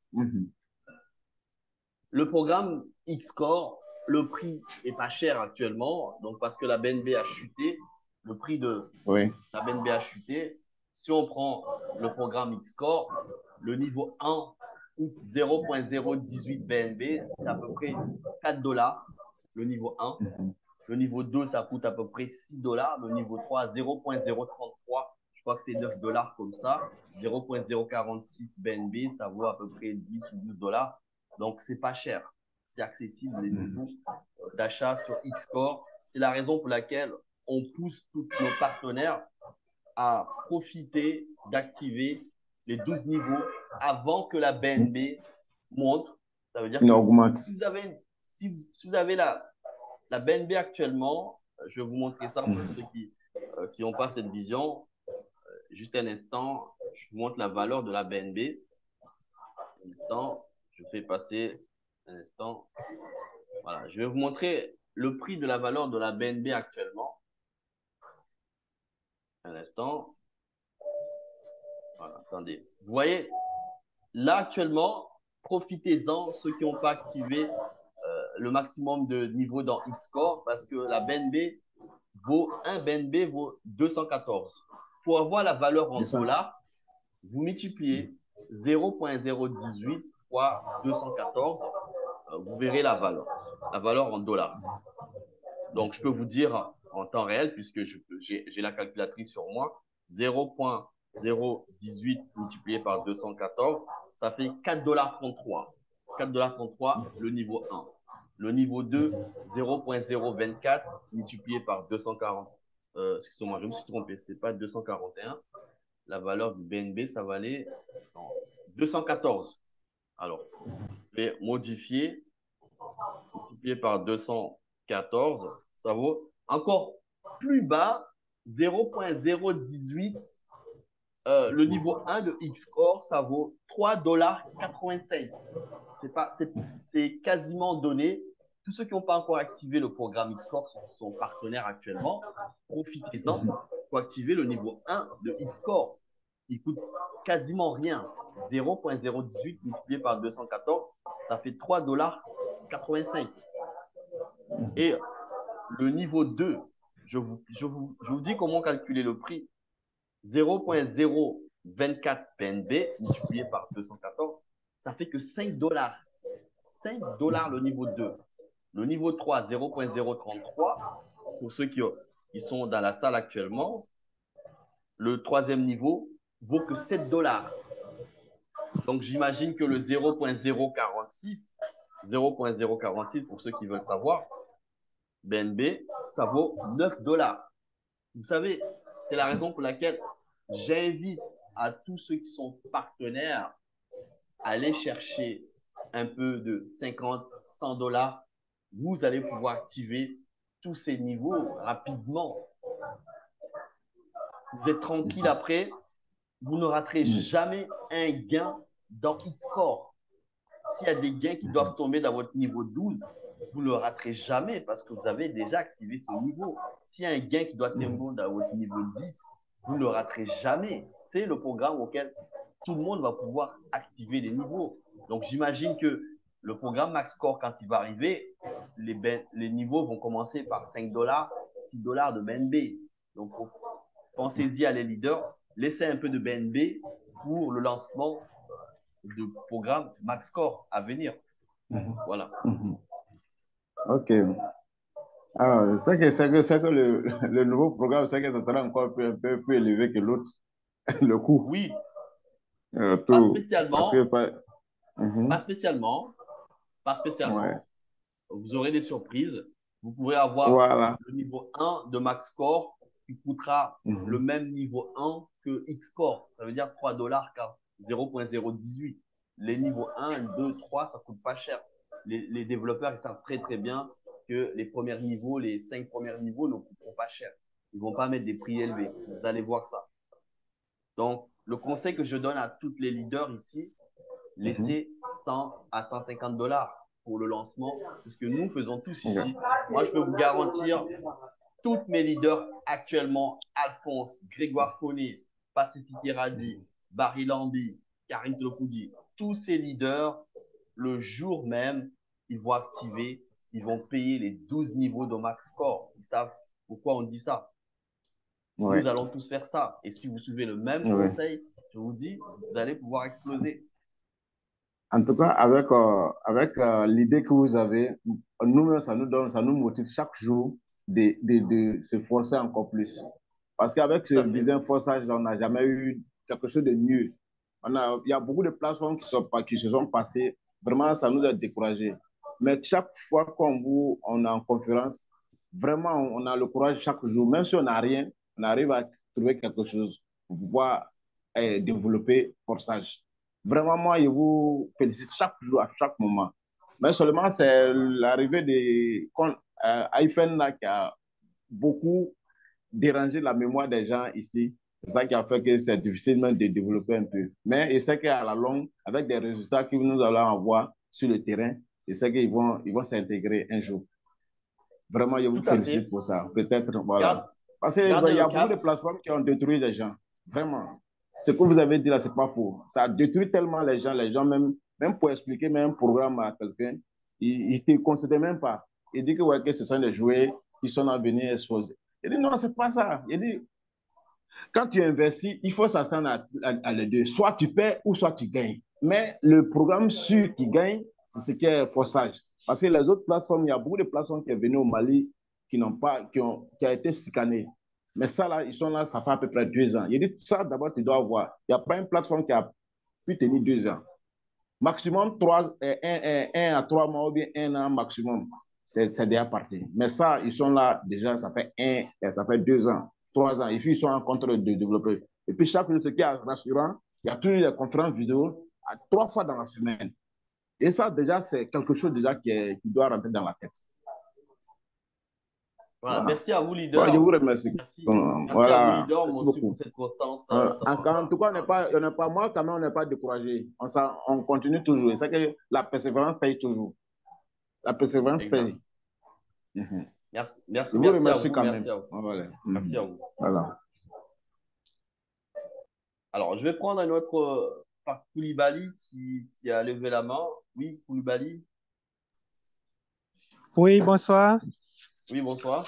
le programme Xcore, le prix est pas cher actuellement. Donc, parce que la BNB a chuté, le prix de la BNB a chuté. Si on prend le programme Xcore, le niveau 1 coûte 0.018 BNB, c'est à peu près 4 dollars, le niveau 1. Le niveau 2, ça coûte à peu près 6 dollars. Le niveau 3, 0.033. Je crois que c'est 9 dollars comme ça. 0.046 BNB, ça vaut à peu près 10 ou 12 dollars. Donc, c'est pas cher. C'est accessible, les niveaux d'achat sur Xcore. C'est la raison pour laquelle on pousse tous nos partenaires à profiter d'activer les 12 niveaux avant que la BNB monte. Ça veut dire que si vous avez la BNB actuellement, je vais vous montrer ça pour ceux qui n'ont pas cette vision. Juste un instant, je vous montre la valeur de la BNB. Un instant, je fais passer un instant. Voilà, je vais vous montrer le prix de la valeur de la BNB actuellement. Un instant. Voilà, attendez. Vous voyez, là actuellement, profitez-en, ceux qui n'ont pas activé le maximum de niveau dans Xcore, parce que la BNB un BNB vaut 214. Pour avoir la valeur en dollars, vous multipliez 0.018 fois 214, vous verrez la valeur en dollars. Donc, je peux vous dire en temps réel, puisque j'ai la calculatrice sur moi, 0.018 multiplié par 214, ça fait 4,33 $. Le niveau 1. Le niveau 2, 0,024 multiplié par 240. Excusez-moi, je me suis trompé, ce n'est pas 241. La valeur du BNB, ça valait 214. Alors, je vais modifier, multiplié par 214, ça vaut encore plus bas, 0,018. Le niveau 1 de Xcore, ça vaut 3,85 $. C'est quasiment donné. Tous ceux qui n'ont pas encore activé le programme Xcore sont partenaires actuellement. Profitez-en pour activer le niveau 1 de Xcore. Il coûte quasiment rien. 0,018 multiplié par 214, ça fait 3,85 $. Et le niveau 2, je vous dis comment calculer le prix. 0,024 BNB multiplié par 214, ça fait que 5 $. 5 $ le niveau 2. Le niveau 3, 0,033. Pour ceux qui sont dans la salle actuellement, le troisième niveau vaut que 7 $. Donc, j'imagine que le 0,046, pour ceux qui veulent savoir, BNB, ça vaut 9 $. Vous savez, c'est la raison pour laquelle j'invite à tous ceux qui sont partenaires à aller chercher un peu de 50, 100 $. Vous allez pouvoir activer tous ces niveaux rapidement. Vous êtes tranquille après. Vous ne raterez jamais un gain dans Xcore. S'il y a des gains qui doivent tomber dans votre niveau 12, vous ne le raterez jamais parce que vous avez déjà activé ce niveau. S'il y a un gain qui doit tomber dans votre niveau 10, vous ne le raterez jamais. C'est le programme auquel tout le monde va pouvoir activer les niveaux. Donc, j'imagine que le programme MaxScore, quand il va arriver, les niveaux vont commencer par 5 $, 6 $ de BNB. Donc, pensez-y à les leaders. Laissez un peu de BNB pour le lancement du programme MaxScore à venir. Voilà. OK. Alors, c'est que le nouveau programme, c'est que ça sera encore un peu plus élevé que l'autre, le coût. Oui, Pas spécialement. Parce que pas spécialement. Pas spécialement. Ouais. Vous aurez des surprises. Vous pourrez avoir Voilà. le niveau 1 de MaxScore qui coûtera le même niveau 1 que Xcore. Ça veut dire 3 $, car 0,018. Les niveaux 1, 2, 3, ça ne coûte pas cher. Les développeurs, ils savent très très bien que les premiers niveaux, les 5 premiers niveaux ne coûteront pas cher. Ils ne vont pas mettre des prix élevés. Vous allez voir ça. Donc, le conseil que je donne à tous les leaders ici, laissez 100 à 150 $ pour le lancement. C'est ce que nous faisons tous ici. Moi, je peux vous garantir, tous mes leaders actuellement, Alphonse, Grégoire Koné, Pacifique Eradi, Barry Lambi, Karim Tlofoudi, tous ces leaders, le jour même, ils vont activer, ils vont payer les 12 niveaux de MaxScore. Ils savent pourquoi on dit ça. Ouais. Nous allons tous faire ça. Et si vous suivez le même conseil, je vous dis, vous allez pouvoir exploser. En tout cas, avec l'idée que vous avez, nous, ça nous motive chaque jour de se forcer encore plus. Parce qu'avec ce business forçage, on n'a jamais eu quelque chose de mieux. Il y a beaucoup de plateformes qui se sont passées. Vraiment, ça nous a découragés. Mais chaque fois on est en conférence, vraiment, on a le courage chaque jour. Même si on n'a rien, on arrive à trouver quelque chose pour pouvoir développer forçage. Vraiment, moi, je vous félicite chaque jour, à chaque moment. Mais seulement, c'est l'arrivée de iPhone là, qui a beaucoup dérangé la mémoire des gens ici. C'est ça qui a fait que c'est difficile même de développer un peu. Mais je sais qu'à la longue, avec des résultats que nous allons avoir sur le terrain, je sais qu'ils vont s'intégrer un jour. Vraiment, je vous félicite pour ça. Peut-être, voilà. Parce qu'il y a beaucoup de plateformes qui ont détruit les gens. Vraiment. Ce que vous avez dit là, c'est pas faux. Ça a détruit tellement les gens même pour expliquer même un programme à quelqu'un, ils ne te considèrent même pas. Il dit que, ouais, que ce sont des jouets qui sont à venir exposer. Il dit non, c'est pas ça. Il dit, quand tu investis, il faut s'attendre à les deux. Soit tu perds ou soit tu gagnes. Mais le programme sûr qui gagne, c'est ce qui est forçage. Parce que les autres plateformes, il y a beaucoup de plateformes qui sont venues au Mali qui ont été scannées. Mais ça, là, ils sont là, ça fait à peu près 2 ans. Il dit, ça, d'abord, tu dois voir. Il n'y a pas une plateforme qui a pu tenir 2 ans. Maximum 1 à 3 mois ou bien 1 an maximum. C'est déjà parti. Mais ça, ils sont là déjà, ça fait 2 ans, 3 ans. Et puis, ils sont en train de développer. Et puis, chaque jour, ce qui est rassurant, il y a toujours des conférences vidéo 3 fois dans la semaine. Et ça, déjà, c'est quelque chose déjà qui doit rentrer dans la tête. Voilà. Merci à vous, leader. Voilà, je vous remercie. Merci à vous, leader, moi aussi, pour cette constance. En tout cas, moi, quand même, on n'est pas découragé. On continue toujours. C'est que la persévérance paye toujours. La persévérance paye. Merci je vous remercie quand même. Voilà. Merci à vous. Voilà. Alors, je vais prendre un autre par Koulibaly qui a levé la main. Oui, Koulibaly. Oui, bonsoir. Oui, bonsoir.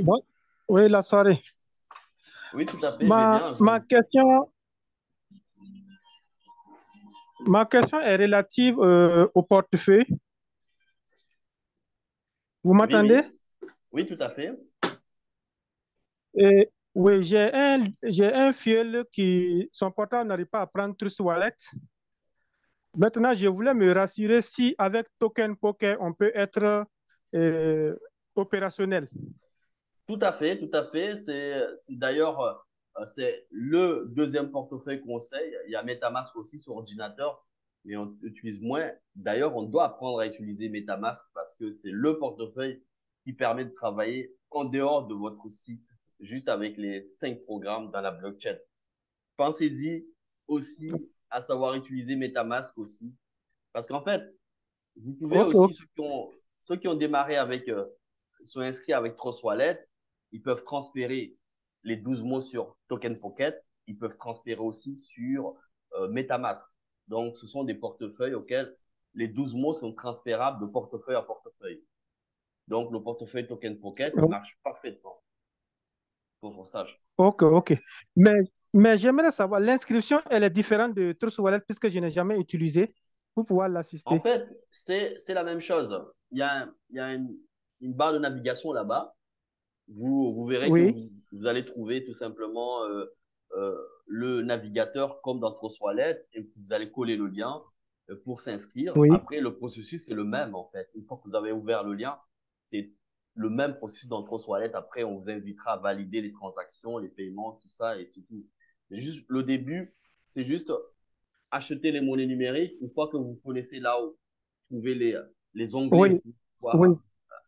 Bon, oui, la soirée. Oui, tout à fait. Ma question est relative au portefeuille. Vous m'entendez? Oui, tout à fait. Oui, j'ai un filleul qui, son portable n'arrive pas à prendre Trust Wallet. Maintenant, je voulais me rassurer si avec Token Poker, on peut être opérationnel. Tout à fait, tout à fait. C'est d'ailleurs c'est le deuxième portefeuille conseil. Il y a MetaMask aussi sur ordinateur, mais on utilise moins. D'ailleurs, on doit apprendre à utiliser MetaMask parce que c'est le portefeuille qui permet de travailler en dehors de votre site, juste avec les 5 programmes dans la blockchain. Pensez-y aussi à savoir utiliser MetaMask aussi. Parce qu'en fait, vous pouvez aussi, ceux qui ont démarré avec, sont inscrits avec Trust Wallet, ils peuvent transférer les 12 mots sur Token Pocket. Ils peuvent transférer aussi sur MetaMask. Donc, ce sont des portefeuilles auxquels les 12 mots sont transférables de portefeuille à portefeuille. Donc, le portefeuille Token Pocket marche parfaitement. Pour qu'on sache. Ok. Mais j'aimerais savoir, l'inscription, elle est différente de Trust Wallet puisque je n'ai jamais utilisé pour pouvoir l'assister. En fait, c'est la même chose. Il y a une barre de navigation là-bas. Vous verrez que vous allez trouver tout simplement le navigateur comme dans Trust Wallet et vous allez coller le lien pour s'inscrire. Après, le processus, c'est le même en fait. Une fois que vous avez ouvert le lien, c'est le même processus dans Trust Wallet. Après, on vous invitera à valider les transactions, les paiements, tout ça et c'est tout. Mais juste le début, c'est juste acheter les monnaies numériques. Une fois que vous connaissez là où trouver les onglets pour pouvoir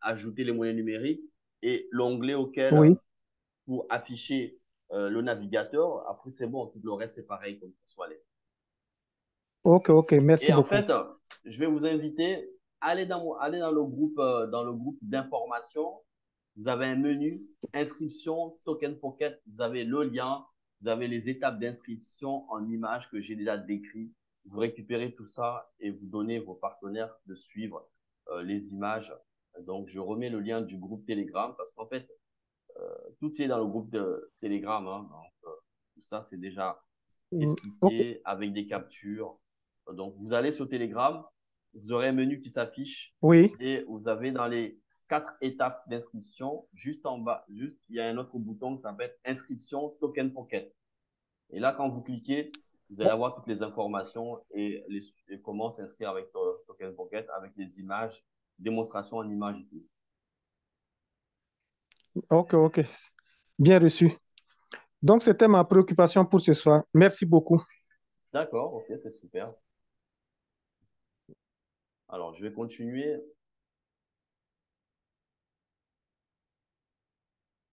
ajouter les monnaies numériques et l'onglet auquel pour afficher le navigateur, après c'est bon, tout le reste c'est pareil comme Trust Wallet. Ok, merci beaucoup. Et en fait, je vais vous inviter à aller dans le groupe d'information. Vous avez un menu inscription Token Pocket. Vous avez le lien, vous avez les étapes d'inscription en images que j'ai déjà décrites. Vous récupérez tout ça et vous donnez vos partenaires de suivre les images. Donc, je remets le lien du groupe Telegram parce qu'en fait, tout est dans le groupe de Telegram. Hein. Donc, tout ça, c'est déjà expliqué avec des captures. Donc, vous allez sur Telegram, vous aurez un menu qui s'affiche et vous avez dans les 4 étapes d'inscription, juste en bas, il y a un autre bouton qui s'appelle inscription Token Pocket. Et là, quand vous cliquez, vous allez avoir toutes les informations et comment s'inscrire avec Token Pocket, avec les images, démonstration en images et tout. Ok. Bien reçu. Donc, c'était ma préoccupation pour ce soir. Merci beaucoup. D'accord, ok, c'est super. Alors, je vais continuer